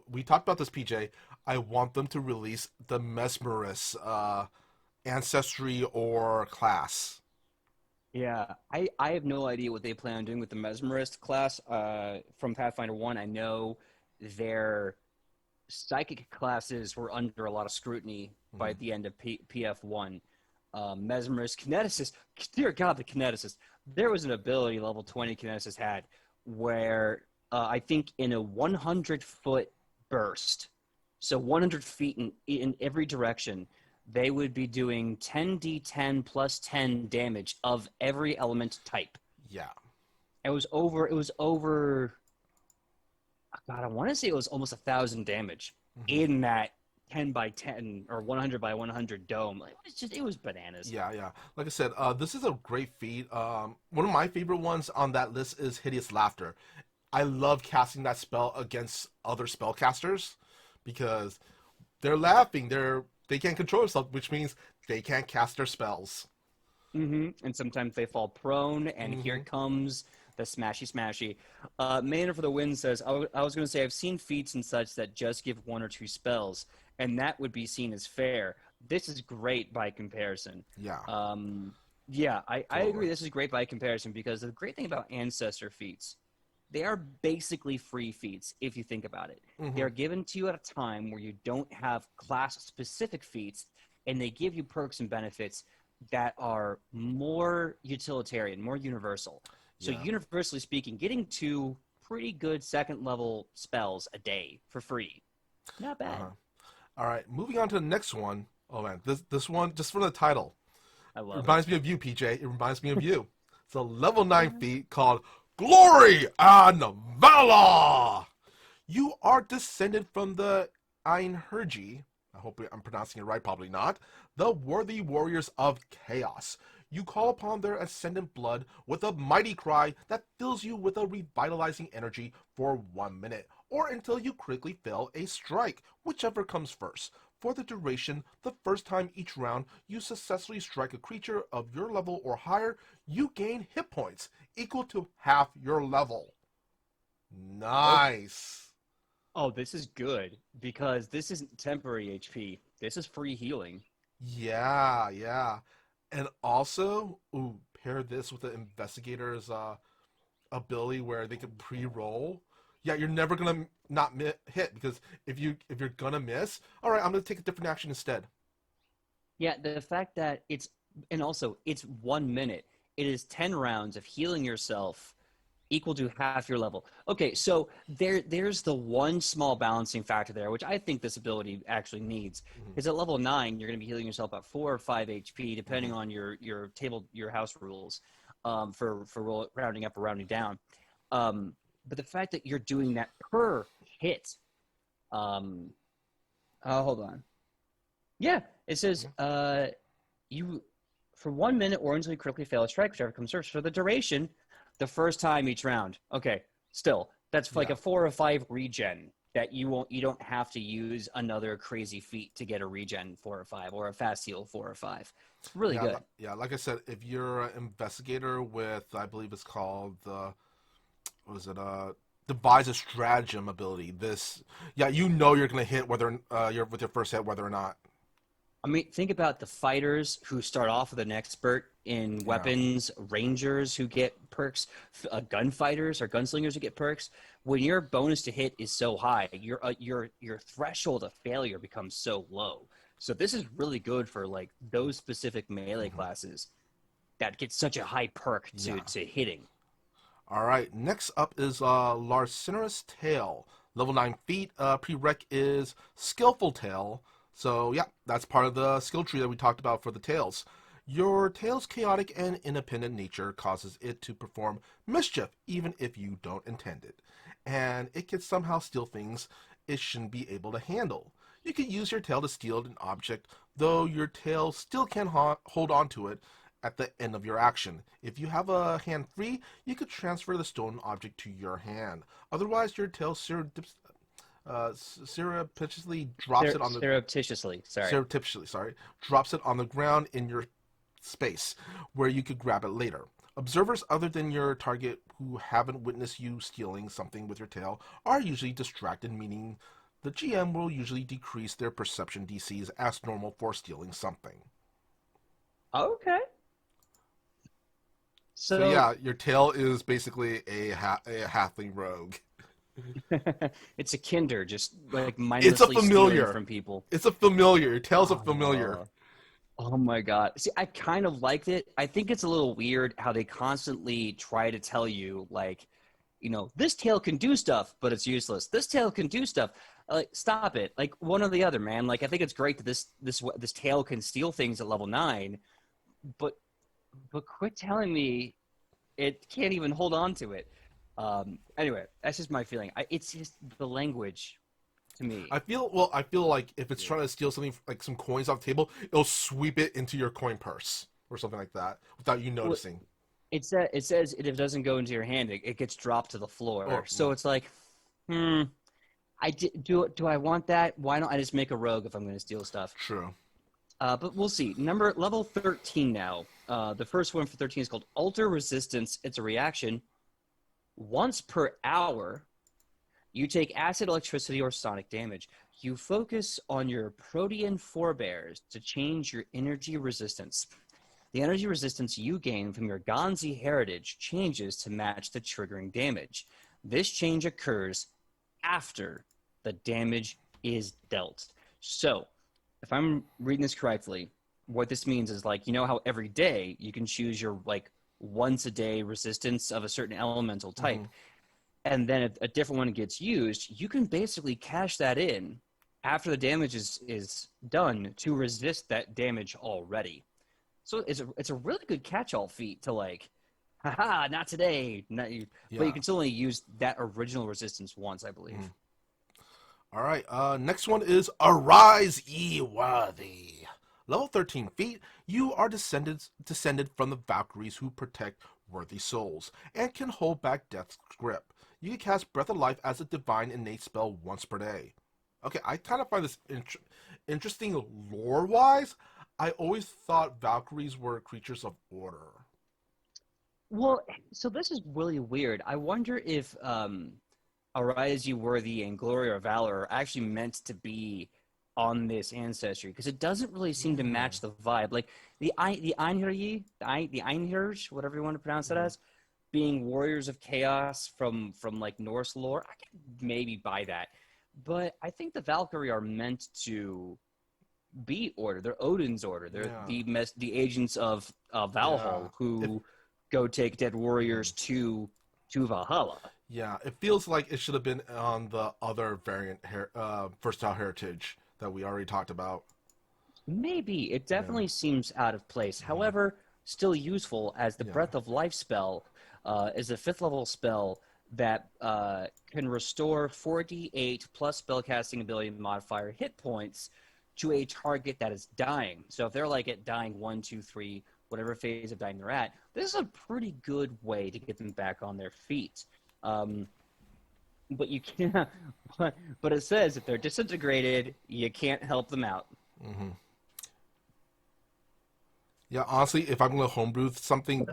we talked about this, PJ. I want them to release the Mesmerist ancestry or class. Yeah, I have no idea what they plan on doing with the Mesmerist class from Pathfinder 1. I know their psychic classes were under a lot of scrutiny by the end of PF1. Mesmerist, Kineticist, dear God, the Kineticist. There was an ability level 20 Kineticist had where I think in a 100-foot burst, so 100 feet in every direction, they would be doing 10d10 plus 10 damage of every element type. Yeah. It was over, God, I want to say it was almost 1,000 damage in that 10 by 10 or 100 by 100 dome. It was bananas. Yeah. Like I said, this is a great feat. One of my favorite ones on that list is Hideous Laughter. I love casting that spell against other spellcasters because they're laughing. They can't control themselves, which means they can't cast their spells. And sometimes they fall prone, and here comes the smashy. Manor for the Win says, I was going to say, I've seen feats and such that just give 1 or 2 spells, and that would be seen as fair. This is great by comparison. Yeah. I agree. This is great by comparison because the great thing about Ancestor feats, they are basically free feats if you think about it. They are given to you at a time where you don't have class-specific feats, and they give you perks and benefits that are more utilitarian, more universal. So universally speaking, getting 2 pretty good second-level spells a day for free, not bad. All right, moving on to the next one. Oh, man, this one, just from the title, I love it. Reminds me of you, PJ. It reminds me of you. It's a level 9 feat called Glory and Valor. You are descended from the Einherji. I hope I'm pronouncing it right, probably not. The worthy warriors of chaos. You call upon their ascendant blood with a mighty cry that fills you with a revitalizing energy for 1 minute, or until you critically fail a strike, whichever comes first. For the duration, the first time each round you successfully strike a creature of your level or higher, you gain hit points equal to half your level. Nice. Oh, this is good because this isn't temporary HP. This is free healing. Yeah, yeah. And also, pair this with the investigator's ability where they can pre-roll. Yeah, you're never gonna not hit because if you're gonna miss, all right, I'm gonna take a different action instead. Yeah, the fact that it's 1 minute. It is 10 rounds of healing yourself equal to half your level. Okay, so there's the one small balancing factor there, which I think this ability actually needs. Mm-hmm. Is at level 9, you're going to be healing yourself about 4 or 5 HP, depending Mm-hmm. on your house rules, for rounding up or rounding down. But the fact that you're doing that per hit, um, hold on. Yeah, it says you for 1 minute or until you critically fail a strike, whichever comes first. For the duration, the first time each round. Okay, still that's like Yeah. a 4 or 5 regen that you don't have to use another crazy feat to get a regen 4 or 5 or a fast heal 4 or 5. It's really Yeah, good. yeah. Like I said, if you're an investigator with, I believe it's called the, what is it? Devise a stratagem ability. This, yeah, you know you're gonna hit whether you're with your first hit whether or not. I mean, think about the fighters who start off with an expert in Yeah. weapons, rangers who get perks, gunfighters or gunslingers who get perks. When your bonus to hit is so high, your threshold of failure becomes so low. So this is really good for like those specific melee Mm-hmm. classes that get such a high perk to Yeah. to hitting. All right. Next up is Larcinous Tail. Level 9 feat. Prereq is Skillful Tail. So, yeah, that's part of the skill tree that we talked about for the tails. Your tail's chaotic and independent nature causes it to perform mischief, even if you don't intend it. And it can somehow steal things it shouldn't be able to handle. You can use your tail to steal an object, though your tail still can hold on to it at the end of your action. If you have a hand free, you could transfer the stolen object to your hand. Otherwise, your tail surreptitiously drops it on the Surreptitiously, sorry. surreptitiously, sorry, drops it on the ground in your space, where you could grab it later. Observers other than your target who haven't witnessed you stealing something with your tail are usually distracted, meaning the GM will usually decrease their perception DCs as normal for stealing something. Okay. So So yeah, your tail is basically a halfling rogue. it's a kinder, just like It's a mindlessly stealing familiar. from people. It's a familiar. Your tail's a familiar. Oh, oh my God. See, I kind of liked it. I think it's a little weird how they constantly try to tell you, like, this tail can do stuff, but it's useless. This tail can do stuff. Like, stop it. Like, one or the other, man. Like, I think it's great that this tail can steal things at level 9, but quit telling me it can't even hold on to it. Anyway, that's just my feeling. It's just the language to me. I feel like if it's trying to steal something like some coins off the table, it'll sweep it into your coin purse or something like that without you Well, noticing. it says if it doesn't go into your hand, it gets dropped to the floor. Or So it's like, hmm, do I want that? Why don't I just make a rogue if I'm going to steal stuff? true. But we'll see. Level 13 now. The first one for 13 is called Alter Resistance. It's a reaction. Once per hour, you take acid, electricity, or sonic damage. You focus on your protean forebears to change your energy resistance. The energy resistance you gain from your Ganzi heritage changes to match the triggering damage. This change occurs after the damage is dealt. So, if I'm reading this correctly, what this means is like, how every day you can choose your like once a day resistance of a certain elemental type. Mm-hmm. And then if a different one gets used, you can basically cash that in after the damage is done to resist that damage already. So it's a really good catch-all feat to like, haha, not today. Not you, but you Yeah. can still only use that original resistance once, I believe. Mm-hmm. All right. Next one is Arise, Ye Worthy. Level 13 feat. You are descended from the Valkyries who protect worthy souls and can hold back Death's grip. You can cast Breath of Life as a divine innate spell once per day. Okay, I kind of find this interesting lore-wise. I always thought Valkyries were creatures of order. Well, so this is really weird. I wonder if Arise You Worthy and Glory or Valor are actually meant to be on this ancestry because it doesn't really seem to match the vibe. Like the Einherji, the Einherj, whatever you want to pronounce it as, being warriors of chaos from like Norse lore. I can maybe buy that, but I think the Valkyrie are meant to be order. They're Odin's order. They're the agents of Valhall who go take dead warriors to Valhalla. Yeah, it feels like it should have been on the other variant, versatile heritage that we already talked about. Maybe. It definitely seems out of place. However, still useful as the Breath of Life spell is a 5th level spell that can restore 4d8 plus spellcasting ability modifier hit points to a target that is dying. So if they're like at dying 1, 2, 3, whatever phase of dying they're at, this is a pretty good way to get them back on their feet. But you can't. But it says if they're disintegrated, you can't help them out. Mm-hmm. Yeah, honestly, if I'm going to homebrew something,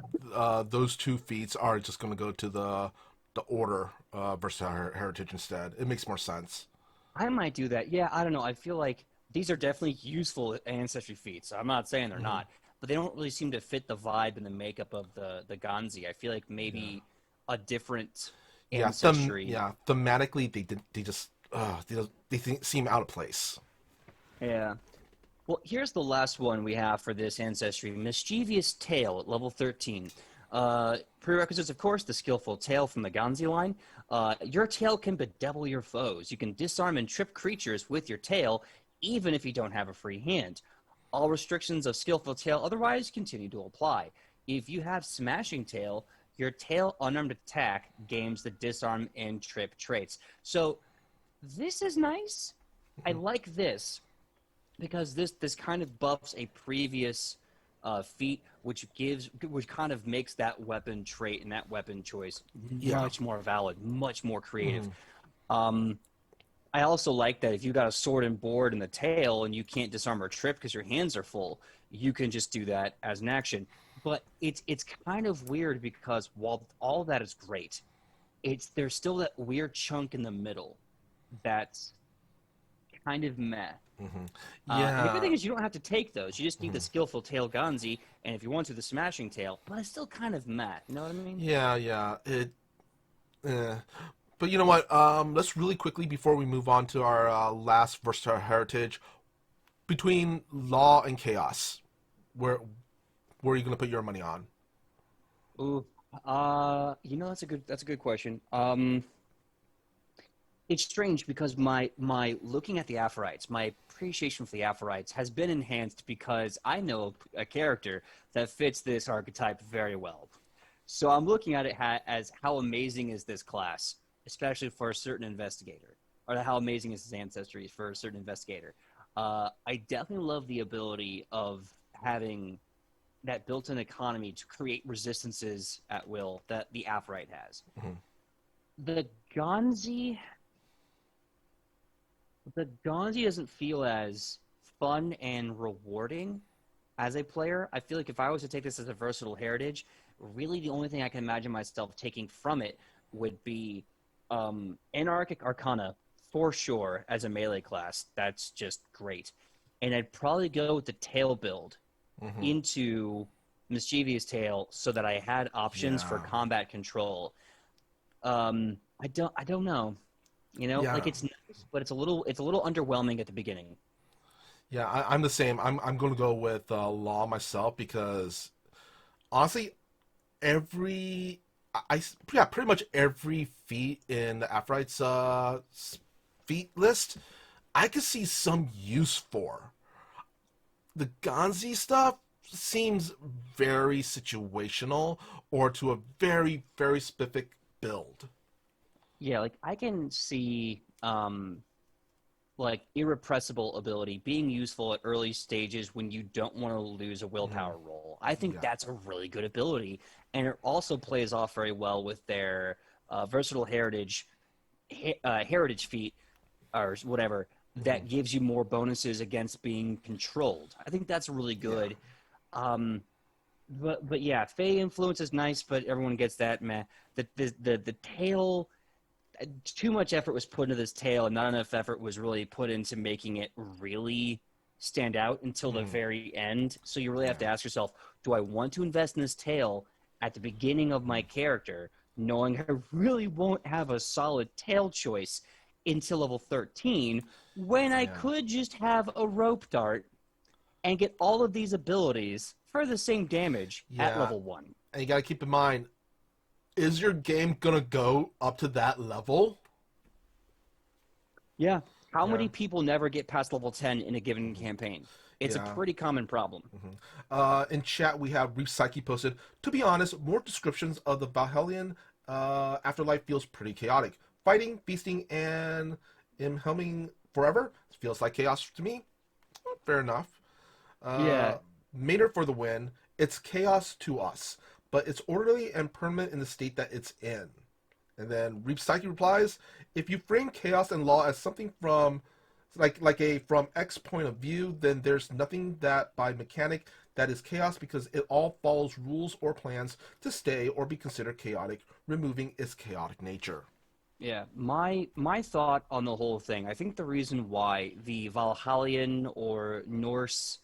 those 2 feats are just going to go to the order versatile heritage instead. It makes more sense. I might do that. Yeah, I don't know. I feel like these are definitely useful ancestry feats. I'm not saying they're not, but they don't really seem to fit the vibe and the makeup of the Ganzi. I feel like maybe a different ancestry. Thematically, they seem out of place. Yeah. Well, here's the last one we have for this ancestry. Mischievous Tail at level 13. Prerequisites, of course, the skillful tail from the Ganzi line. Your tail can bedevil your foes. You can disarm and trip creatures with your tail, even if you don't have a free hand. All restrictions of skillful tail otherwise continue to apply. If you have smashing tail, your tail unarmed attack gains the disarm and trip traits. So this is nice. I like this because this kind of buffs a previous feat, which kind of makes that weapon trait and that weapon choice much more valid, much more creative. I also like that if you got a sword and board in the tail and you can't disarm or trip because your hands are full, you can just do that as an action. But it's kind of weird because while all that is great, there's still that weird chunk in the middle that's kind of meh. And the good thing is you don't have to take those. You just need the skillful tail Ganzi, and if you want to, the smashing tail. But it's still kind of meh. You know what I mean? Yeah. But you know what? Let's really quickly, before we move on to our last versatile heritage, between law and chaos, where are you going to put your money on? Ooh, that's a good question. It's strange because my looking at the Aphorites, my appreciation for the Aphorites has been enhanced because I know a character that fits this archetype very well. So I'm looking at it as how amazing is this class, especially for a certain investigator, or how amazing is his ancestry for a certain investigator. I definitely love the ability of having that built-in economy to create resistances at will that the Aphorite has. The Ganzi doesn't feel as fun and rewarding as a player. I feel like if I was to take this as a versatile heritage, really the only thing I can imagine myself taking from it would be Anarchic Arcana for sure as a melee class. That's just great. And I'd probably go with the tail build into Mischievous Tail so that I had options for combat control. I don't know. Like it's nice, but it's a little underwhelming at the beginning. Yeah, I'm the same. I'm going to go with law myself because honestly, pretty much every feat in the Aphorite's feat list, I could see some use for. The Ganzi stuff seems very situational or to a very, very specific build. Yeah, like I can see like irrepressible ability being useful at early stages when you don't want to lose a willpower roll. I think Yeah. that's a really good ability, and it also plays off very well with their versatile heritage feat or whatever that gives you more bonuses against being controlled. I think that's really good. Um, but yeah, Fey influence is nice, but everyone gets that. Meh. The tail, too much effort was put into this tail, and not enough effort was really put into making it really stand out until the very end. So you really have to ask yourself, do I want to invest in this tail at the beginning of my character, knowing I really won't have a solid tail choice until level 13, when I could just have a rope dart and get all of these abilities for the same damage at level 1? And you got to keep in mind, is your game going to go up to that level? Yeah. How many people never get past level 10 in a given campaign? It's a pretty common problem. In chat, we have Reef Psyche posted, to be honest, more descriptions of the Valhellian afterlife feels pretty chaotic. Fighting, feasting, and helming forever feels like chaos to me. Fair enough. Maynard for the win. It's chaos to us, but it's orderly and permanent in the state that it's in. And then Reap Psyche replies, if you frame chaos and law as something from from X point of view, then there's nothing that by mechanic that is chaos because it all follows rules or plans to stay or be considered chaotic, removing its chaotic nature. Yeah, my thought on the whole thing, I think the reason why the Valhallian or Norse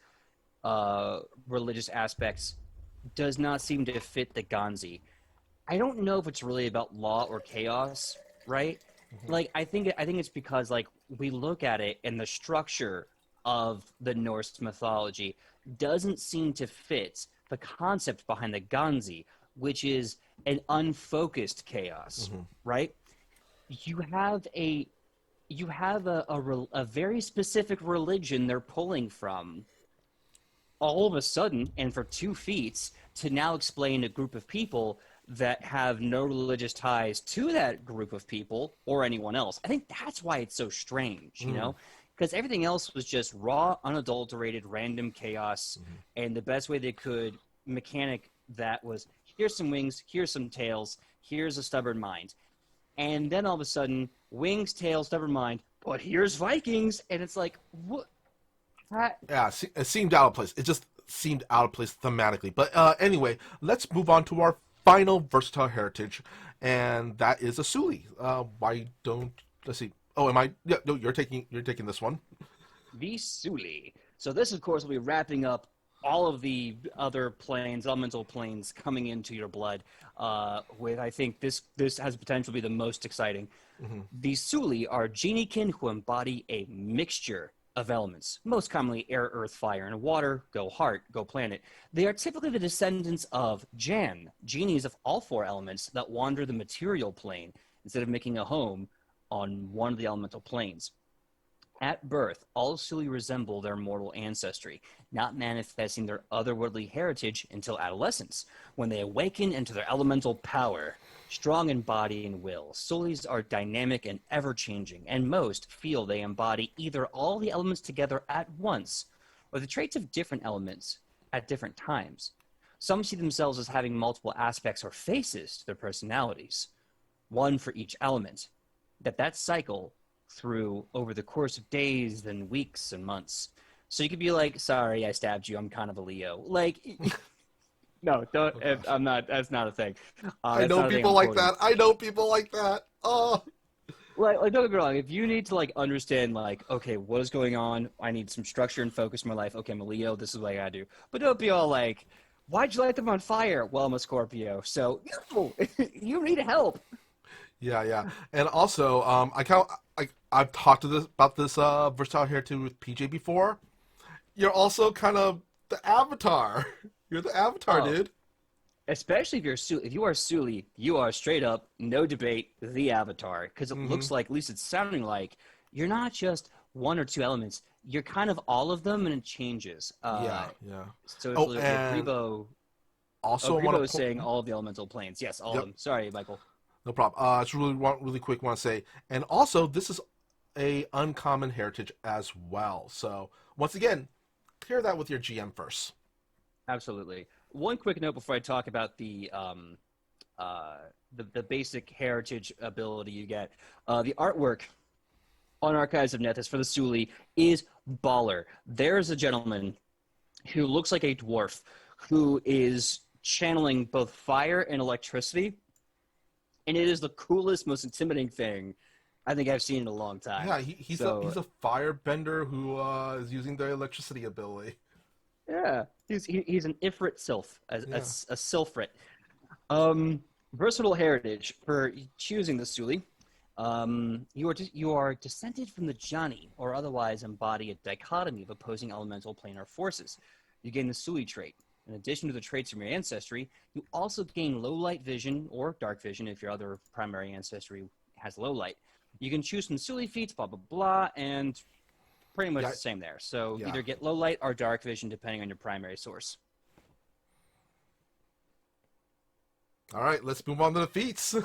religious aspects does not seem to fit the Ganzi. I don't know if it's really about law or chaos, right? Like I think it's because like we look at it and the structure of the Norse mythology doesn't seem to fit the concept behind the Ganzi, which is an unfocused chaos, right? You have a very specific religion they're pulling from all of a sudden, and for 2 feats, to now explain a group of people that have no religious ties to that group of people or anyone else. I think that's why it's so strange, you know? Because everything else was just raw, unadulterated, random chaos, and the best way they could mechanic that was, here's some wings, here's some tails, here's a stubborn mind. And then all of a sudden, wings, tails, stubborn mind, but here's Vikings, and it's like, what? Yeah, it seemed out of place. It just seemed out of place thematically. But anyway, let's move on to our final versatile heritage, and that is a Suli. Let's see. Oh, am I? Yeah, no, you're taking this one. The Suli. So this, of course, will be wrapping up all of the other planes, elemental planes, coming into your blood. With I think this has potential to be the most exciting. The Suli are geniekin who embody a mixture of elements, most commonly air, earth, fire, and water. Go heart, go planet. They are typically the descendants of Jan, genies of all 4 elements that wander the material plane instead of making a home on one of the elemental planes. At birth, all Suli resemble their mortal ancestry, not manifesting their otherworldly heritage until adolescence, when they awaken into their elemental power. Strong in body and will, Sulis are dynamic and ever-changing, and most feel they embody either all the elements together at once, or the traits of different elements at different times. Some see themselves as having multiple aspects or faces to their personalities, one for each element, that cycle through over the course of days, then weeks and months. So you could be like, sorry, I stabbed you, I'm kind of a Leo. Like... No, don't. I'm not. That's not a thing. I know people like that. I know people like that. Oh, like don't get me wrong. If you need to like understand, like, okay, what is going on? I need some structure and focus in my life. Okay, I'm a Leo. This is what I gotta do. But don't be all like, why'd you light them on fire? Well, I'm a Scorpio, so no, you need help. Yeah. And also, I've talked about this versatile heritage with PJ before. You're also kind of the Avatar. You're the Avatar, dude. Especially if you are Suli, you are straight up, no debate, the Avatar. Because it looks like, at least it's sounding like, you're not just 1 or 2 elements. You're kind of all of them, and it changes. Yeah. So and Grebo is saying all of the elemental planes. Yes, all of them. Sorry, Michael. No problem. I just really quick want to say, and also this is a uncommon heritage as well. So once again, clear that with your GM first. Absolutely. One quick note before I talk about the basic heritage ability you get. The artwork on Archives of Nethys for the Suli is baller. There's a gentleman who looks like a dwarf who is channeling both fire and electricity, and it is the coolest, most intimidating thing I think I've seen in a long time. Yeah, he's a firebender who is using the electricity ability. Yeah, he's an Ifrit sylph, Yeah. a sylphrit. Versatile heritage for choosing the Suli. You are descended from the Johnny, or otherwise embody a dichotomy of opposing elemental planar forces. You gain the Suli trait. In addition to the traits from your ancestry, you also gain low light vision or dark vision if your other primary ancestry has low light. You can choose from Suli feats, blah blah blah, and pretty much the same there. So either get low light or dark vision depending on your primary source. All right, let's move on to the feats.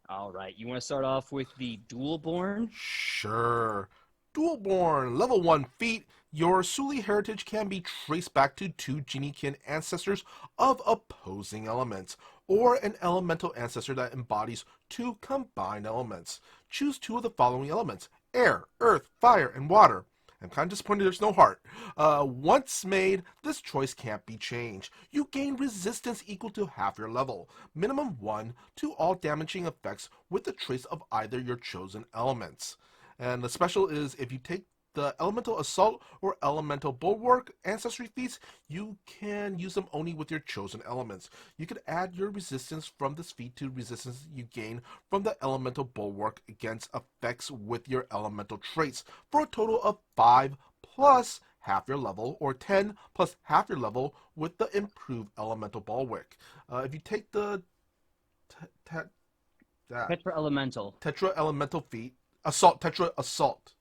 All right, you want to start off with the Dualborn? Sure. Dualborn, level 1 feat. Your Suli heritage can be traced back to 2 Geniekin ancestors of opposing elements, or an elemental ancestor that embodies 2 combined elements. Choose 2 of the following elements: air, earth, fire, and water. I'm kind of disappointed there's no heart. Once made, this choice can't be changed. You gain resistance equal to half your level, minimum 1, to all damaging effects with the trace of either your chosen elements. And the special is if you take the Elemental Assault or Elemental Bulwark ancestry feats, you can use them only with your chosen elements. You could add your resistance from this feat to resistance you gain from the Elemental Bulwark against effects with your elemental traits, for a total of 5 plus half your level, or 10 plus half your level with the improved Elemental Bulwark. If you take the Tetra Elemental. Tetra Elemental feat, Tetra Assault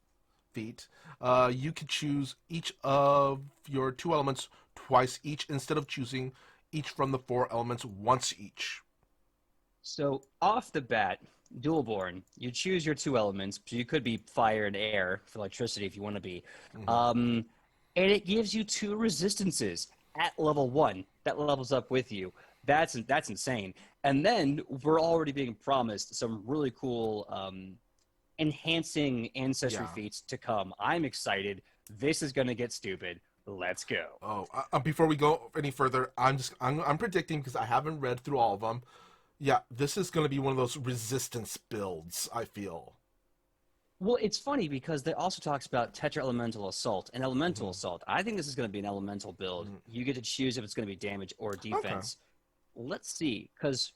feat, you can choose each of your 2 elements twice each instead of choosing each from the 4 elements once each. So off the bat, Dualborn, you choose your 2 elements. So you could be fire and air for electricity if you want to be. And it gives you 2 resistances at level 1. That levels up with you. That's insane. And then we're already being promised some really cool enhancing ancestry feats to come. I'm excited. This is going to get stupid. Let's go. Oh, before we go any further, I'm predicting, because I haven't read through all of them. Yeah, this is going to be one of those resistance builds, I feel. Well, it's funny because it also talks about Tetra Elemental Assault and Elemental Assault. I think this is going to be an elemental build. You get to choose if it's going to be damage or defense. Okay. Let's see, because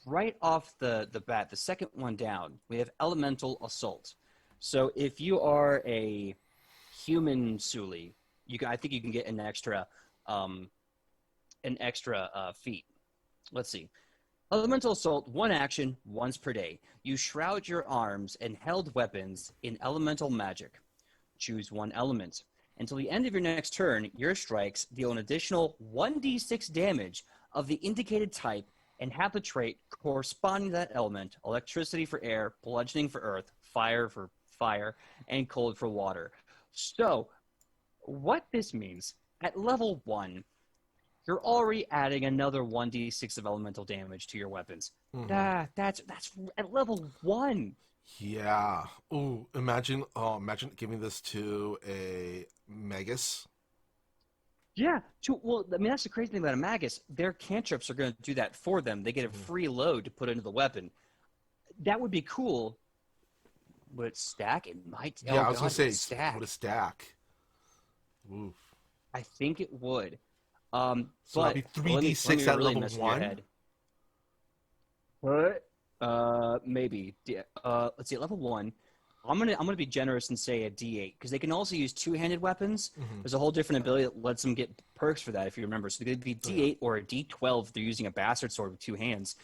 right off the bat, the second one down, we have Elemental Assault. So if you are a human Suli, I think you can get an extra feat. Let's see. Elemental Assault, 1 action, once per day. You shroud your arms and held weapons in elemental magic. Choose 1 element. Until the end of your next turn, your strikes deal an additional 1d6 damage of the indicated type and have the trait corresponding to that element: electricity for air, bludgeoning for earth, fire for fire, and cold for water. So, what this means, at level 1, you're already adding another 1d6 of elemental damage to your weapons. That's at level 1. Yeah. Ooh, imagine giving this to a Magus. Yeah. Well, I mean, that's the crazy thing about a Magus. Their cantrips are going to do that for them. They get a free load to put into the weapon. That would be cool. Would it stack? It might. Yeah, I was going to say, would it stack? Oof. I think it would. So that'd be 3d6 at level 1? What? Maybe. Let's see, at level 1, I'm gonna be generous and say a D8, because they can also use 2-handed weapons. There's a whole different ability that lets them get perks for that, if you remember. So they could be D8 or a D12 if they're using a bastard sword with 2 hands.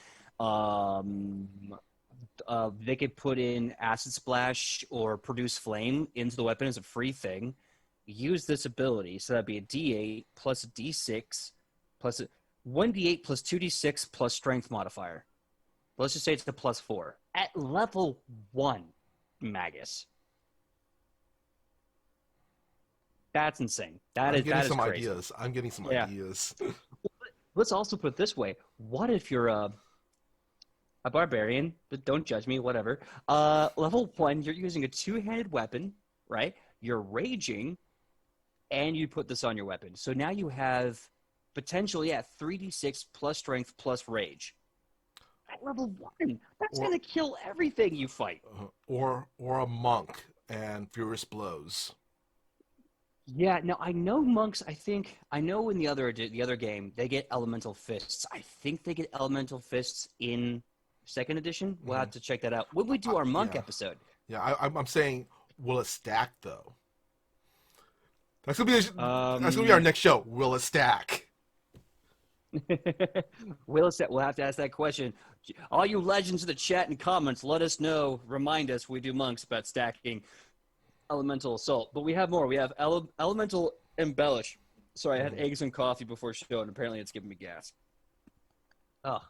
They could put in Acid Splash or Produce Flame into the weapon as a free thing. Use this ability, so that'd be a D8 plus a D6 plus 1d8 plus 2d6 plus strength modifier. Let's just say it's the +4 at level 1. Magus. That's insane. I'm getting That is some crazy. ideas. I'm getting some Yeah. ideas. Let's also put it this way. What if you're a barbarian, but don't judge me, whatever. Level 1, you're using a two-handed weapon, right? You're raging, and you put this on your weapon. So now you have potentially at 3d6 plus strength plus rage. At level 1, that's Or going to kill everything you fight. or a monk and furious blows. Yeah, no, I know monks. I know in the other game they get elemental fists. I think they get elemental fists in second edition. We'll have to check that out when we do our monk Yeah. episode. Yeah, I'm saying, will it stack though? That's gonna be our next show. Will it stack? We'll have to ask that question. All you legends in the chat and comments, let us know. Remind us we do monks about stacking elemental assault. But we have more. We have elemental embellish. Sorry, I had eggs and coffee before show, and apparently it's giving me gas. Oh.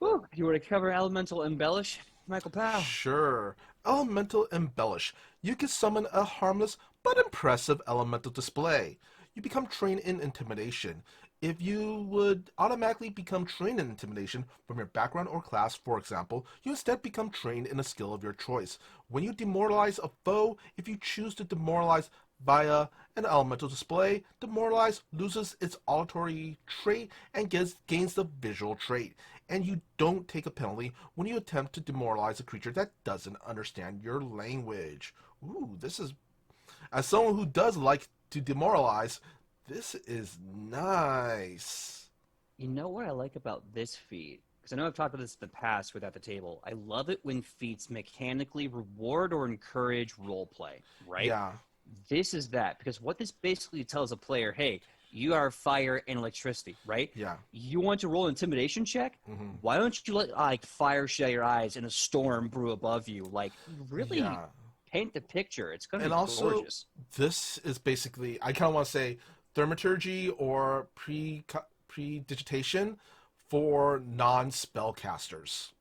Woo. You want to cover elemental embellish, Michael Powell? Sure. Elemental embellish. You can summon a harmless but impressive elemental display. You become trained in intimidation. If you would automatically become trained in intimidation from your background or class, for example, you instead become trained in a skill of your choice. When you demoralize a foe, if you choose to demoralize via an elemental display, demoralize loses its auditory trait and gains the visual trait. And you don't take a penalty when you attempt to demoralize a creature that doesn't understand your language. Ooh, this is... As someone who does like to demoralize, this is nice. You know what I like about this feat? Because I know I've talked about this in the past with At the Table. I love it when feats mechanically reward or encourage roleplay, right? Yeah. This is that. Because what this basically tells a player, hey, you are fire and electricity, right? Yeah. You want to roll an intimidation check? Mm-hmm. Why don't you let fire shut your eyes and a storm brew above you? Like, really paint the picture. It's going to be gorgeous. This is basically, I kind of want to say, thaumaturgy or predigitation for non-spellcasters.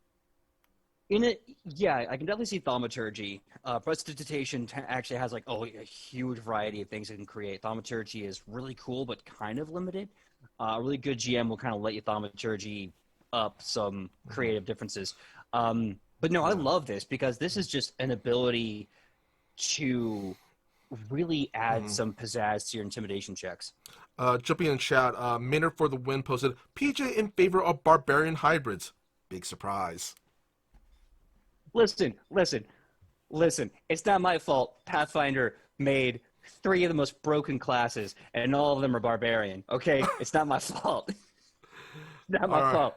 Yeah, I can definitely see thaumaturgy. Prestidigitation actually has a huge variety of things it can create. Thaumaturgy is really cool, but kind of limited. A really good GM will kind of let you thaumaturgy up some creative differences. But no, I love this because this is just an ability to really add some pizzazz to your intimidation checks. Jumping in chat, Maynard for the win posted, PJ in favor of barbarian hybrids. Big surprise. Listen. It's not my fault. Pathfinder made 3 of the most broken classes, and all of them are barbarian. Okay, it's not my fault. Not my fault.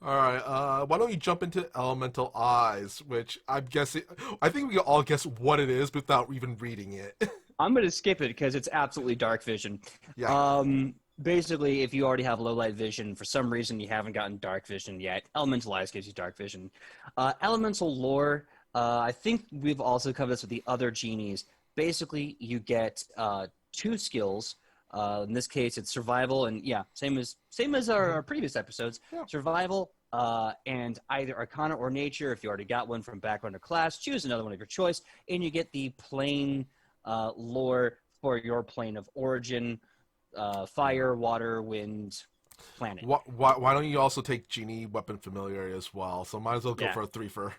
All right. Why don't you jump into elemental eyes, which I'm guessing. I think we can all guess what it is without even reading it. I'm gonna skip it because it's absolutely dark vision. Yeah. Basically, if you already have low light vision, for some reason you haven't gotten dark vision yet, elemental eyes gives you dark vision. Elemental lore, I think we've also covered this with the other genies. Basically, you get 2 skills. In this case, it's survival, and same as our previous episodes. Yeah. Survival and either Arcana or Nature. If you already got one from background or class, choose another one of your choice, and you get the plane lore for your plane of origin. Fire, water, wind, planet. Why don't you also take genie weapon familiarity as well? So might as well go for a 3-fer.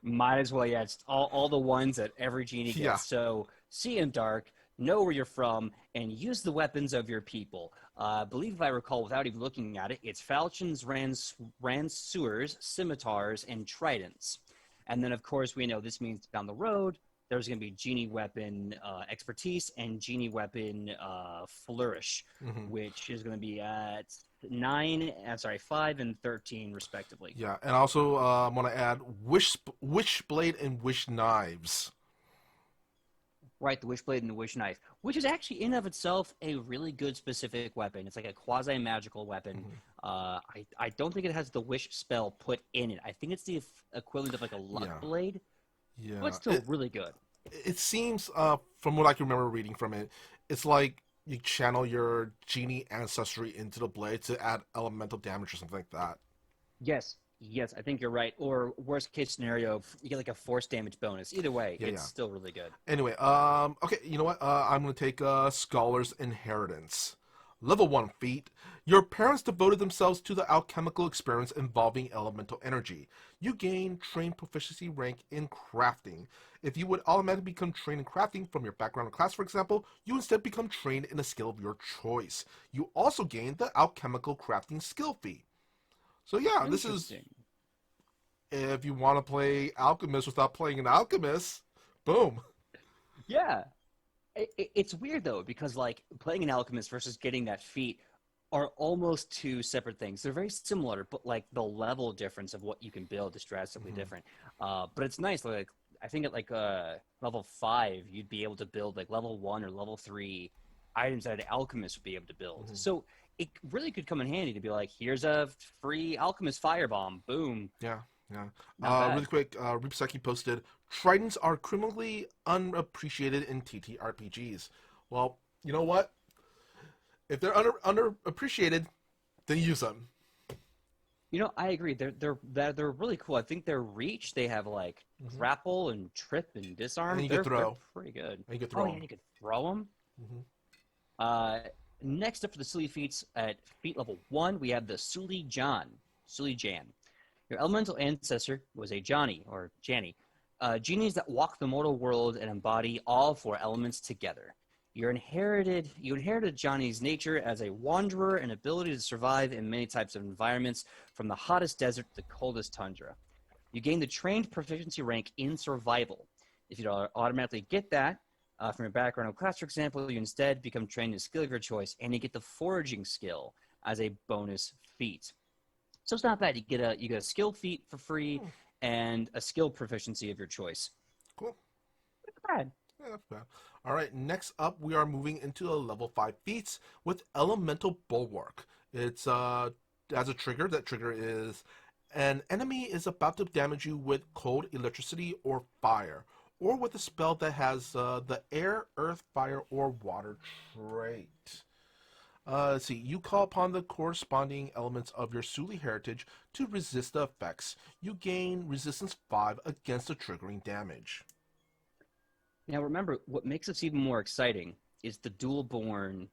Might as well, it's all the ones that every genie gets. Yeah. So see in dark, know where you're from, and use the weapons of your people. I believe if I recall, without even looking at it, it's falchions, ranseurs, scimitars, and tridents. And then, of course, we know this means down the road, there's going to be genie weapon expertise and genie weapon flourish, which is going to be at 5 and 13 respectively. Yeah, and also I want to add wish blade and wish knives. Right, the wish blade and the wish knife, which is actually in of itself a really good specific weapon. It's like a quasi magical weapon. I don't think it has the wish spell put in it. I think it's the equivalent of like a luck blade. Yeah, but still really good. It seems, from what I can remember reading from it, it's like you channel your genie ancestry into the blade to add elemental damage or something like that. Yes, Yes, I think you're right. Or worst case scenario, you get like a force damage bonus. Either way, Yeah, it's yeah. still really good. Anyway, okay, you know what? I'm gonna take Scholar's Inheritance. Level 1 feat. Your parents devoted themselves to the alchemical experiments involving elemental energy. You gain trained proficiency rank in crafting. If you would automatically become trained in crafting from your background or class, for example, you instead become trained in a skill of your choice. You also gain the alchemical crafting skill fee. So yeah, this is Interesting. if you want to play alchemist without playing an alchemist, boom. Yeah. It's weird though because like playing an alchemist versus getting that feat are almost two separate things. They're very similar, but like the level difference of what you can build is drastically Hmm. different. But it's nice. Like I think at like level 5, you'd be able to build like level 1 or level 3 items that an alchemist would be able to build. Hmm. So it really could come in handy to be like, here's a free alchemist firebomb. Boom. Yeah, yeah. Not Really bad. quick, Ripseki posted, Tridents are criminally unappreciated in TTRPGs. Well, you know what? If they're underappreciated, then use them. I agree. They're really cool. I think their reach, they have like Hmm. grapple and trip and And disarm. you could They're throw. pretty good. And you could Oh throw yeah, them. you could throw them. Hmm. Uh, Next up for the Suli feats at feat level 1, we have the Suli Jan. Your elemental ancestor was a Johnny or Janny, genies that walk the mortal world and embody all four elements together. You inherited Johnny's nature as a wanderer and ability to survive in many types of environments, from the hottest desert to the coldest tundra. You gain the trained proficiency rank in survival. If you don't automatically get that from your background or class, for example, you instead become trained in a skill of your choice, and you get the foraging skill as a bonus feat. So it's not bad. You get a skill feat for free Hmm, and a skill proficiency of your choice. cool. Not bad. Yeah, that's bad. All right, next up, we are moving into a level 5 feats with Elemental Bulwark. It's as a trigger. That trigger is an enemy is about to damage you with cold, electricity, or fire, or with a spell that has the air, earth, fire, or water trait. Let's see. You call upon the corresponding elements of your Suli heritage to resist the effects. You gain resistance 5 against the triggering damage. Now remember, what makes this even more exciting is the dual born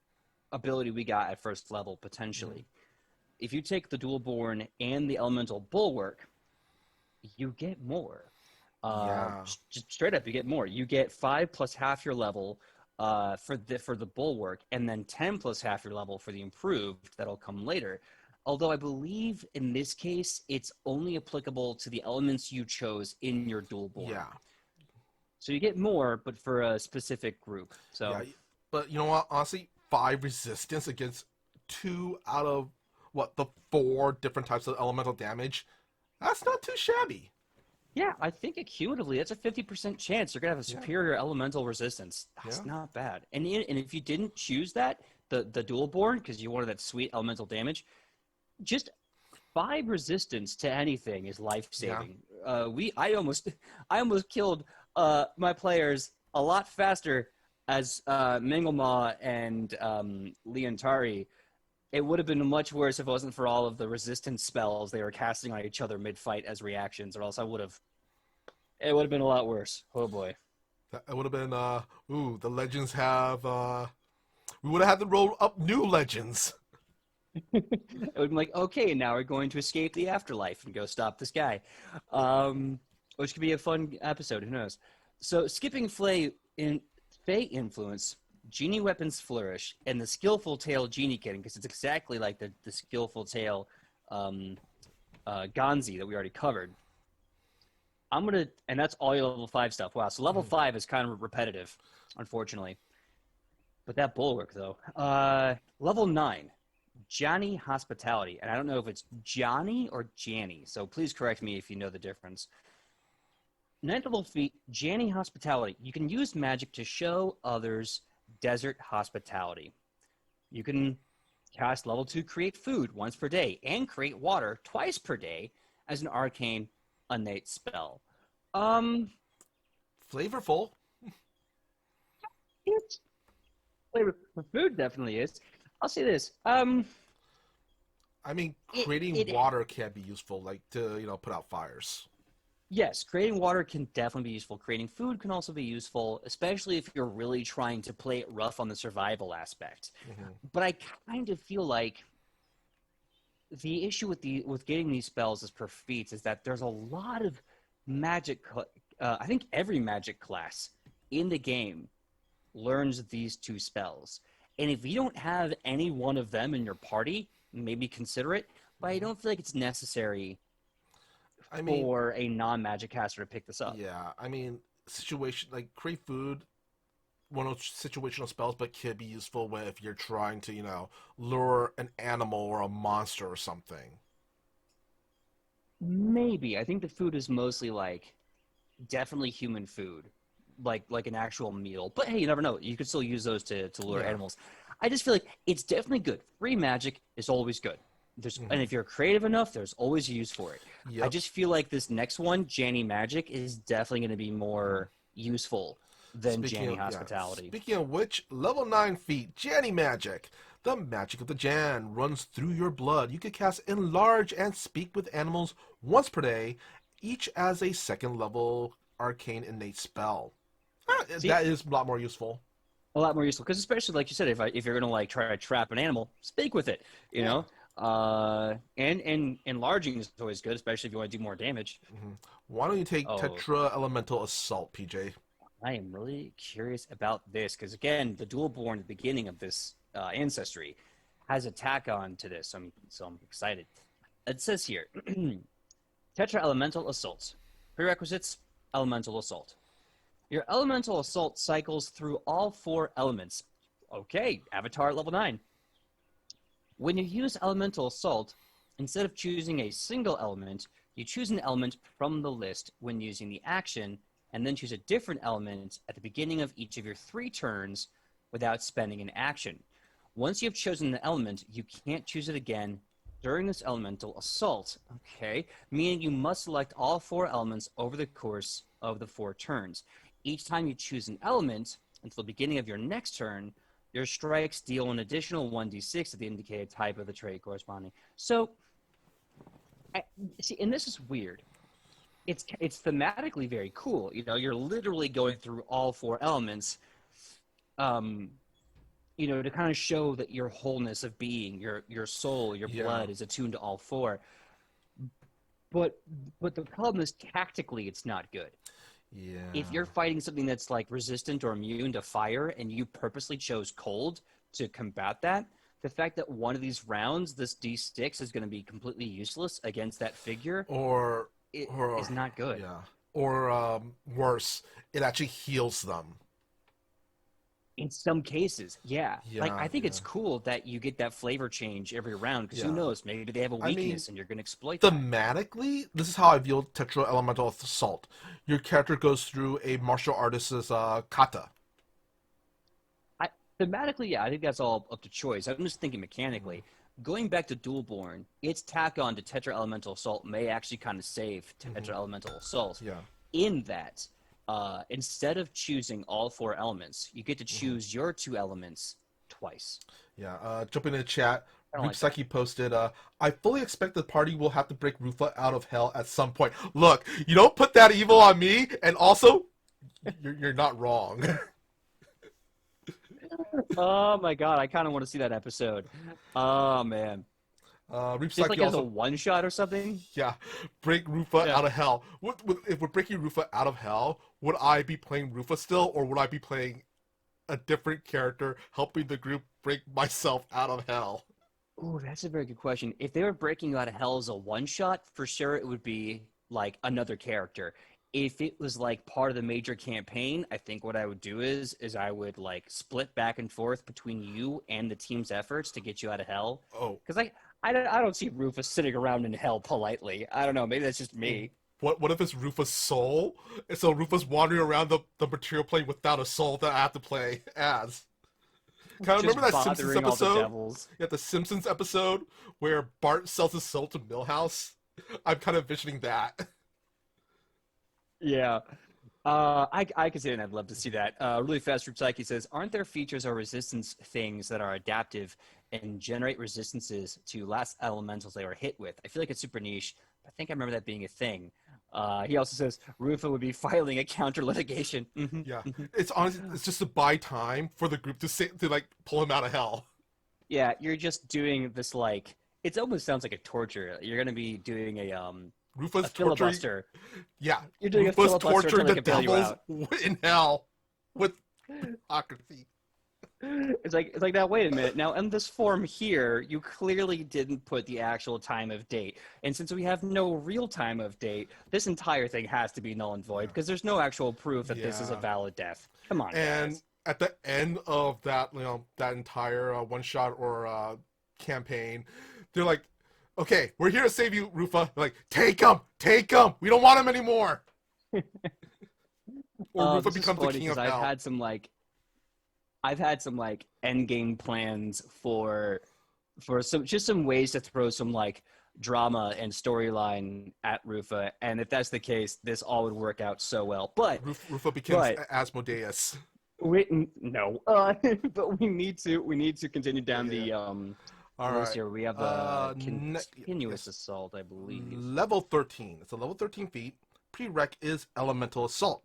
ability we got at first level Mhm. potentially. If you take the dual born and the elemental bulwark, you get more. Yeah. Just straight up, you get more. You get 5 plus half your level for the bulwark, and then 10 plus half your level for the improved that'll come later. Although I believe in this case, it's only applicable to the elements you chose in your dual born. Yeah. So you get more, but for a specific group. Yeah. So But you know what? Honestly, 5 resistance against 2 out of what the 4 different types of elemental damage. That's not too shabby. yeah, I think cumulatively that's a 50% chance you're gonna have a Yeah. superior elemental resistance. That's Yeah. not bad. And if you didn't choose that, the dual born, because you wanted that sweet elemental damage, just 5 resistance to anything is life Yeah. saving. I almost killed my players a lot faster as Mengelma and Leontari. It would have been much worse if it wasn't for all of the resistance spells they were casting on each other mid fight as reactions, or else it would have been a lot worse. Oh boy. That would have been the legends have we would have had to roll up new legends. It would be like, okay, now we're going to escape the afterlife and go stop this guy, um, which could be a fun episode. Who knows? So, skipping Fey influence, genie weapons flourish, and the skillful tail genie kitten, because it's exactly like the skillful tail um, Ganzi that we already covered. And that's all your level 5 stuff. Wow, so level Mhm. 5 is kind of repetitive, unfortunately. But that bulwark, though. Level 9, Johnny Hospitality. And I don't know if it's Johnny or Janny, so please correct me if you know the difference. Ninth level feat, Janny Hospitality. You can use magic to show others desert hospitality. You can cast level 2 Create Food once per day and Create Water twice per day as an arcane innate spell. Um, Flavorful. it's flavor for food definitely is. I'll say this. I mean, it, creating it water can be useful, like to put out fires. Yes, creating water can definitely be useful. Creating food can also be useful, especially if you're really trying to play it rough on the survival aspect. Hmm. But I kind of feel like the issue with getting these spells as per feats is that there's a lot of magic. I think every magic class in the game learns these two spells, and if you don't have any one of them in your party, maybe consider it. But I Hmm. don't feel like it's necessary I mean, for a non-magic caster to pick this up. yeah, I mean, situation like create food, one of those situational spells, but can be useful when if you're trying to, lure an animal or a monster or something. Maybe. I think the food is mostly like definitely human food, like an actual meal. But hey, you never know. You could still use those to lure Yeah. animals. I just feel like it's definitely good. Free magic is always good. And Hmm. if you're creative enough, there's always a use for it. I Yep. just feel like this next one, Janny Magic, is definitely going to be Mhm. more useful than Janny Hospitality. Speaking of which, level 9 feat, Janny Magic. The magic of the Jan runs through your blood. You can cast Enlarge and speak with animals once per day, each as a second level arcane innate spell. See, That is a lot more useful. a lot more useful because especially like you said, if you're gonna like try to trap an animal, speak with it. You Yeah. know, and enlarging is always good, especially if you want to do more damage. Hmm. Why don't you take Oh, Tetra Elemental Assault, PJ? I am really curious about this because again, the dual born at the beginning of this ancestry has a tack on to this. So I'm excited. It says here, Tetra Elemental Assault. Prerequisites: Elemental Assault. Your Elemental Assault cycles through all four elements. Okay, Avatar at level 9. When you use Elemental Assault, instead of choosing a single element, you choose an element from the list when using the action, and then choose a different element at the beginning of each of your 3 turns without spending an action. Once you have chosen an element, you can't choose it again during this Elemental Assault. Okay, meaning you must select all 4 elements over the course of the 4 turns. Each time you choose an element until the beginning of your next turn, your strikes deal an additional 1d6 to the indicated type of the trait corresponding. So, I, see, and this is weird. It's thematically very cool. You know, you're literally going through all 4 elements, um, to kind of show that your wholeness of being, your soul, your Yeah. blood is attuned to all 4. But but the problem is tactically, it's not good. If Yeah. you're fighting something that's like resistant or immune to fire and you purposely chose cold to combat that, the fact that one of these rounds, this D6 is going to be completely useless against that figure, Or, it or, is not good. yeah. Or, worse, it actually heals them. In some cases, yeah. Like, Yeah, I think yeah. it's cool that you get that flavor change every round because who Yeah. knows, maybe they have a I mean, weakness and you're going to exploit that. thematically, this is how I view Tetra Elemental Assault. Your character goes through a martial artist's kata. I, thematically, yeah, I think that's all up to choice. I'm just thinking Hmm. mechanically. Going back to Dualborn, its tack on to Tetra Elemental Assault may actually kind of save Hmm. Tetra Elemental Assault Yeah. in that instead of choosing all 4 elements, you get to Hmm. choose your 2 elements twice. Yeah. Jumping in the chat, I don't Reap like that. Psyche posted, I fully expect the party will have to break Rufa out of hell at some point. Look, you don't put that evil on me, and also, you're not wrong. Oh my god, I kind of want to see that episode. Oh man. Reap Just Psyche like as a also, one shot or something? yeah, break Rufa Yeah. out of hell. If we're breaking Rufa out of hell, would I be playing Rufa still, or would I be playing a different character helping the group break myself out of hell? Oh, that's a very good question. If they were breaking you out of hell as a one shot, for sure it would be like another character. If it was like part of the major campaign, I think what I would do is I would like split back and forth between you and the team's efforts to get you out of hell. Oh, Because I don't see Rufus sitting around in hell politely. I don't know. Maybe that's just me. what if it's Rufa's soul? And so Rufa's wandering around the material plane without a soul that I have to play as. Kind of remember Just that Simpsons bothering all the episode? devils. Yeah, the Simpsons episode where Bart sells his soul to Millhouse. I'm kind of envisioning that. Yeah. I can see it, and I'd love to see that. Really fast, Rube Psyche says, aren't there features or resistance things that are adaptive and generate resistances to last elementals they were hit with? I feel like it's super niche. I think I remember that being a thing. He also says, Rufa would be filing a counter litigation. Yeah, it's honestly, it's just to buy time for the group to like pull him out of hell. Yeah, you're just doing this like, it almost sounds like a torture. You're going to be doing a Rufa's torturing. filibuster. Yeah, You're doing Rufa's a filibuster torturing until the they can bail you devils out. in hell with hypocrisy. It's like now. Wait a minute. Now, in this form here, you clearly didn't put the actual time of date, and since we have no real time of date, this entire thing has to be null and void because there's no actual proof that this is a Yeah. valid death. Come on, And guys. at the end of that, that entire one shot or campaign, they're like, "Okay, we're here to save you, Rufa." They're like, take him, take him. We don't want him anymore. Or Rufa This is becomes the funny king of because hell. I've had some like end game plans for some ways to throw some like drama and storyline at Rufa, and if that's the case, this all would work out so well. Rufa becomes But Asmodeus. no, but we need to continue down Yeah. the All list right. here. We have continuous Yes. assault, I believe. Level 13. It's a level 13 feat. Prereq is elemental assault.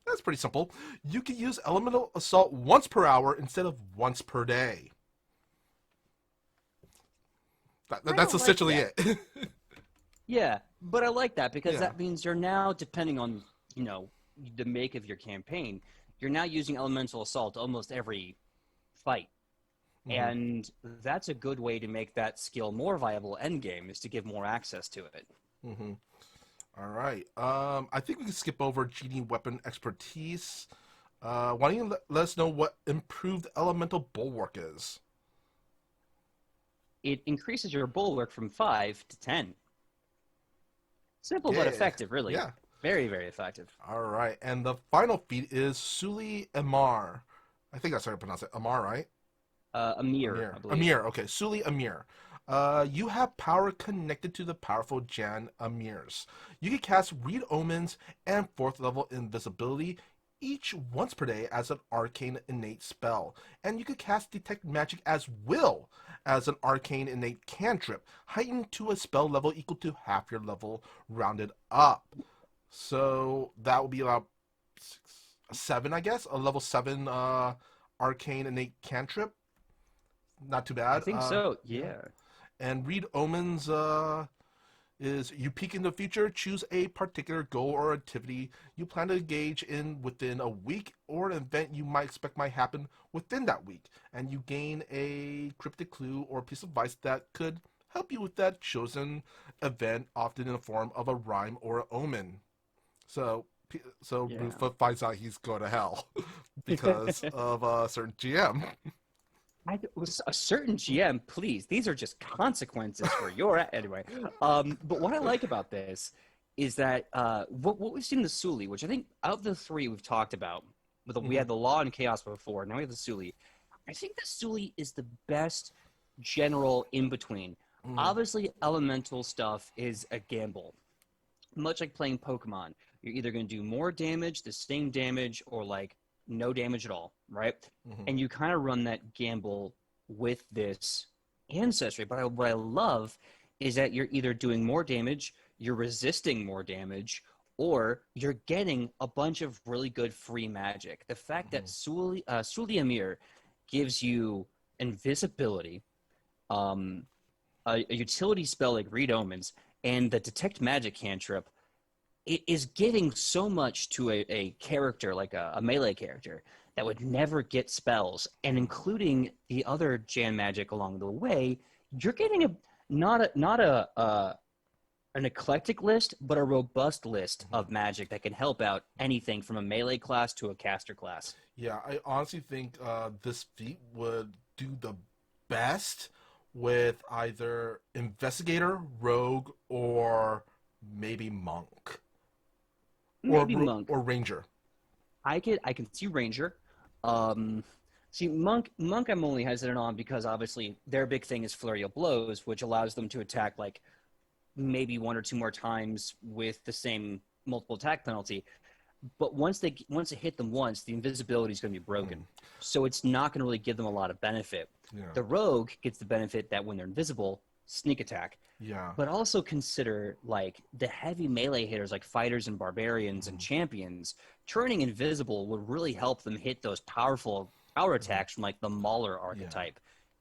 That's pretty simple. You can use elemental assault once per hour instead of once per day. That's essentially it. Yeah, but I like that because Yeah. that means you're now, depending on, the make of your campaign, you're now using elemental assault almost every fight. Mhm. And that's a good way to make that skill more viable endgame, is to give more access to it. Mhm. All right. I think we can skip over GD weapon expertise. Why don't you let us know what improved elemental bulwark is? It increases your bulwark from 5 to 10. Simple but Yeah. effective, really. Yeah. Very, very effective. All right. And the final feat is Suli Amar. I think that's how I pronounce it. Amar, right? Amir, I believe. Amir. Okay. Suli Amir. You have power connected to the powerful Jan Amirs. You can cast Read Omens and 4th level invisibility each once per day as an arcane innate spell. And you can cast Detect Magic as Will as an arcane innate cantrip, heightened to a spell level equal to half your level rounded up. So that would be about 7, I guess. A level 7 arcane innate cantrip. Not too bad. I think so, yeah. And Read Omens is you peek in the future, choose a particular goal or activity you plan to engage in within a week or an event you might expect might happen within that week. And you gain a cryptic clue or piece of advice that could help you with that chosen event, often in the form of a rhyme or an omen. So Yeah. Rufa finds out he's going to hell because of a certain GM. Was a certain GM, please. These are just consequences for your anyway. But what I like about this is that what we've seen in the Suli, which I think out of the 3 we've talked about, we had the Law and Chaos before. Now we have the Suli. I think the Suli is the best general in between. Obviously, elemental stuff is a gamble, much like playing Pokemon. You're either going to do more damage, the same damage, or like no damage at all, right? And you kind of run that gamble with this ancestry. But what I love is that you're either doing more damage, you're resisting more damage, or you're getting a bunch of really good free magic. The fact that Suli Amir gives you invisibility, a utility spell like Read Omens, and the Detect Magic cantrip, it is giving so much to a character, like a melee character, that would never get spells, and including the other Jan magic along the way, you're getting an eclectic list, but a robust list of magic that can help out anything from a melee class to a caster class. Yeah, I honestly think this feat would do the best with either Investigator, Rogue, or maybe Monk. Maybe Monk. Or Ranger. I can see Ranger. See, Monk I'm only hesitant on because obviously their big thing is Flurry of Blows, which allows them to attack like maybe 1 or 2 more times with the same multiple attack penalty. but once it hit them once, the invisibility is going to be broken. So it's not going to really give them a lot of benefit. Yeah. The rogue gets the benefit that when they're invisible, sneak attack. Yeah. But also consider like the heavy melee hitters like fighters and barbarians and champions. Turning invisible would really help them hit those powerful power attacks from like the Mauler archetype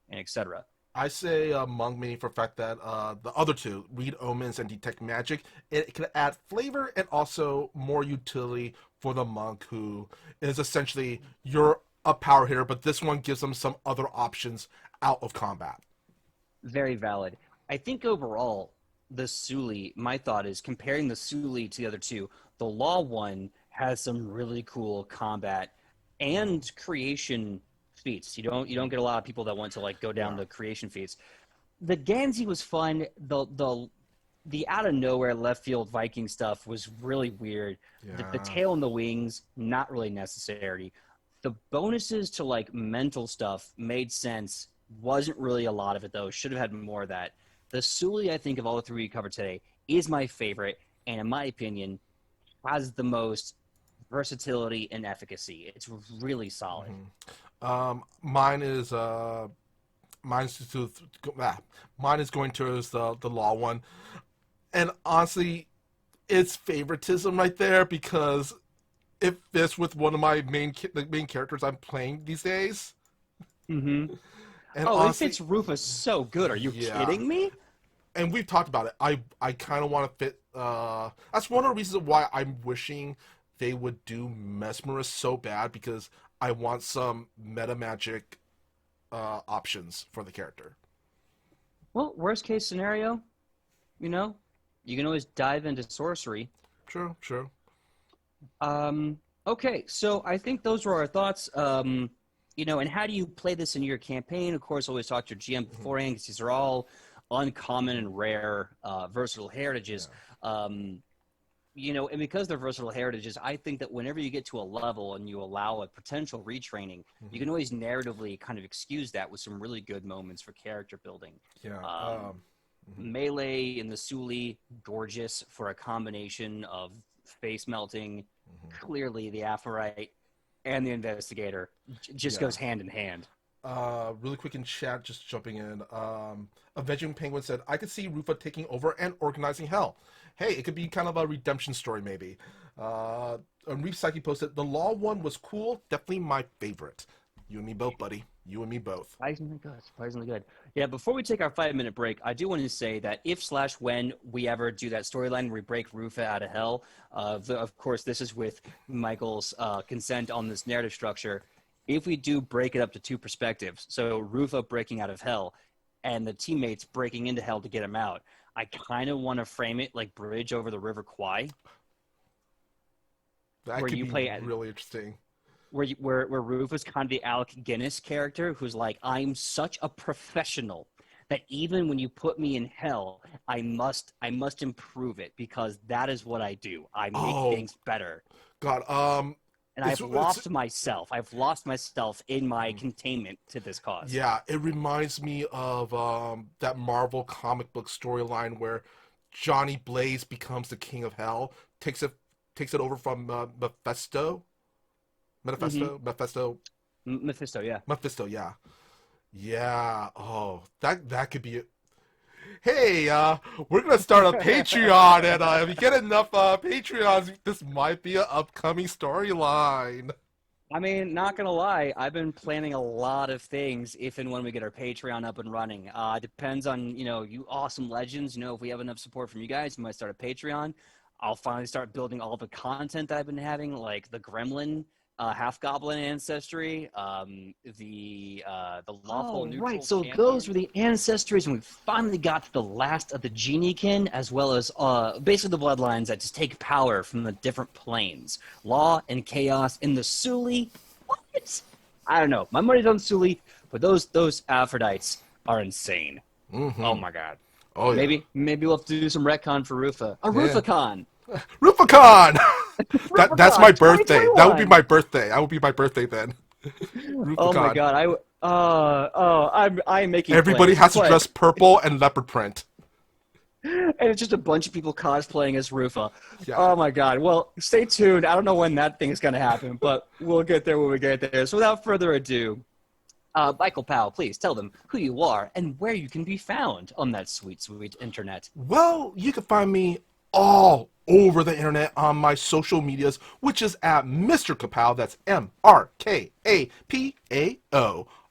and etc. I say Monk, meaning for a fact that the other two, read omens and detect magic, it can add flavor and also more utility for the monk, who is essentially you're a power hitter, but this one gives them some other options out of combat. Very valid. I think overall, the Suli, my thought is comparing the Suli to the other two, the Law one has some really cool combat and creation feats. You don't get a lot of people that want to like go down the creation feats. The Ganzi was fun. The out of nowhere left field Viking stuff was really weird. Yeah. The tail and the wings, not really necessary. The bonuses to like mental stuff made sense. Wasn't really a lot of it though. Should have had more of that. The Suli, I think, of all the three we covered today, is my favorite, and in my opinion, has the most versatility and efficacy. It's really solid. Mine is mine is going towards the Law one, and honestly, it's favoritism right there because it fits with one of my the main characters I'm playing these days. Mm-hmm. And oh, honestly, it fits Rufus so good. Are you kidding me? And we've talked about it. I kind of want to fit. That's one of the reasons why I'm wishing they would do Mesmerist so bad, because I want some meta magic options for the character. Well, worst case scenario, you can always dive into sorcery. True. Okay, so I think those were our thoughts. And how do you play this in your campaign? Of course, always talk to your GM beforehand, because these are all uncommon and rare versatile heritages. And because they're versatile heritages, I think that whenever you get to a level and you allow a potential retraining, you can always narratively kind of excuse that with some really good moments for character building. Melee in the Suli, gorgeous for a combination of face melting, clearly the Aphorite, and the Investigator just goes hand in hand. Really quick in chat, just jumping in. Avenging Penguin said, I could see Rufa taking over and organizing hell. Hey, it could be kind of a redemption story, maybe. Reef Psyche posted, the Law one was cool, definitely my favorite. You and me both, buddy. You and me both. Surprisingly good. Yeah, before we take our 5-minute break, I do want to say that when we ever do that storyline where we break Rufa out of hell, of course, this is with Michael's consent on this narrative structure. If we do break it up to two perspectives, so Rufa breaking out of hell and the teammates breaking into hell to get him out, I kind of want to frame it like Bridge over the River Kwai. That could be really interesting. Where Rufus kind of the Alec Guinness character who's like, I'm such a professional that even when you put me in hell, I must improve it because that is what I do. I make things better. God, and I've lost myself. I've lost myself in my containment to this cause. Yeah, it reminds me of that Marvel comic book storyline where Johnny Blaze becomes the king of hell, takes it over from Mephisto, yeah. Yeah. Oh, that could be it. Hey, we're gonna start a Patreon, and if we get enough Patreons, this might be an upcoming storyline. I mean, not gonna lie, I've been planning a lot of things if and when we get our Patreon up and running. Depends on you awesome legends. If we have enough support from you guys, we might start a Patreon. I'll finally start building all the content that I've been having, like the Gremlin, half-goblin ancestry, the lawful neutral. Right, so champion. Those were the ancestries, and we finally got to the last of the Geniekin, as well as basically the bloodlines that just take power from the different planes. Law and chaos in the Suli. What? I don't know. My money's on Suli, but those Aphrodites are insane. Mm-hmm. Oh my god. Oh yeah. Maybe we'll have to do some retcon for Rufa. Rufacon. Rufacon! That's my birthday. That would be my birthday. That would be my birthday then. Rufacon. Oh my god! I'm making. Everybody has to dress purple and leopard print. And it's just a bunch of people cosplaying as Rufa. Yeah. Oh my god. Well, stay tuned. I don't know when that thing is going to happen, but we'll get there when we get there. So without further ado, Michael Powell, please tell them who you are and where you can be found on that sweet, sweet internet. Well, you can find me all over the internet on my social medias, which is at Mr. Kapow, that's MrKapao,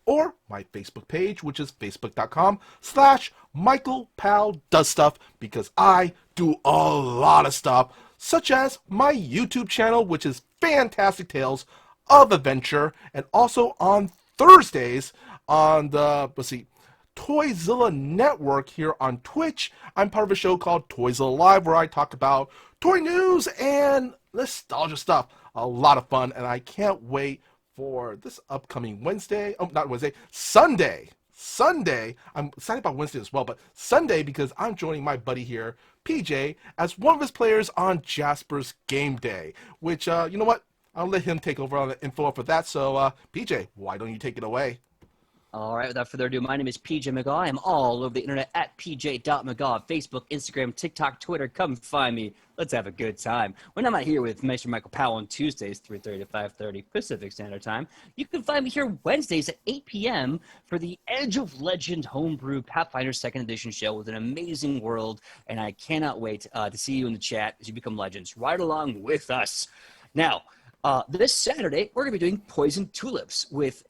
or my Facebook page, which is facebook.com/Michael Powell Does Stuff, because I do a lot of stuff, such as my YouTube channel, which is Fantastic Tales of Adventure, and also on Thursdays on the, Toyzilla Network here on Twitch. I'm part of a show called Toyzilla Live, where I talk about toy news and nostalgia stuff. A lot of fun, and I can't wait for this upcoming Wednesday. Oh, not Wednesday, Sunday. Sunday. I'm excited about Wednesday as well, but Sunday because I'm joining my buddy here, PJ, as one of his players on Jasper's Game Day, which, you know what? I'll let him take over on the info for that. So, PJ, why don't you take it away? All right, without further ado, my name is PJ McGaw. I'm all over the internet at pj.mcgaw, Facebook, Instagram, TikTok, Twitter. Come find me. Let's have a good time. When I'm not here with Mr. Michael Powell on Tuesdays, 3:30 to 5:30 Pacific Standard Time, you can find me here Wednesdays at 8 p.m. for the Edge of Legend Homebrew Pathfinder 2nd Edition show with an amazing world, and I cannot wait to see you in the chat as you become legends. Right along with us. Now, this Saturday, we're going to be doing Poison Tulips with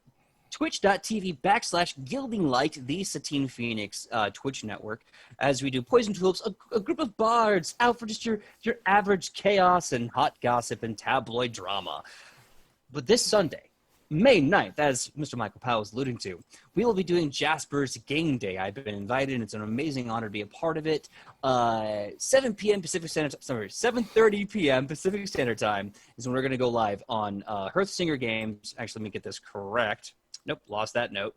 twitch.tv/Gilding Light, the Satine Phoenix Twitch network, as we do Poison Tulips, a group of bards out for just your average chaos and hot gossip and tabloid drama. But this Sunday, May 9th, as Mr. Michael Powell was alluding to, we will be doing Jasper's Game Day. I've been invited, and it's an amazing honor to be a part of it. 7 p.m. Pacific Standard, sorry, 7:30 p.m. Pacific Standard Time is when we're going to go live on Hearthsinger Games. Actually, let me get this correct. Nope, lost that note.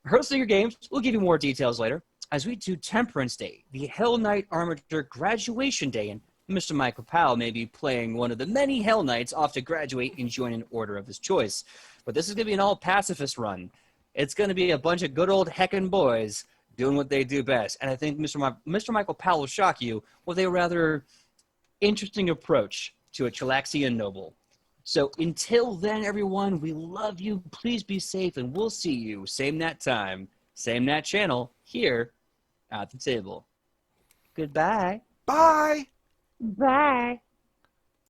Hearthsinger Games, we'll give you more details later, as we do Temperance Day, the Hell Knight Armature Graduation Day, and Mr. Michael Powell may be playing one of the many Hell Knights off to graduate and join an order of his choice. But this is going to be an all-pacifist run. It's going to be a bunch of good old heckin' boys doing what they do best. And I think Mr. Michael Powell will shock you with a rather interesting approach to a Chilaxian noble. So until then, everyone, we love you. Please be safe, and we'll see you same Nat time, same Nat channel, here at the table. Goodbye. Bye. Bye.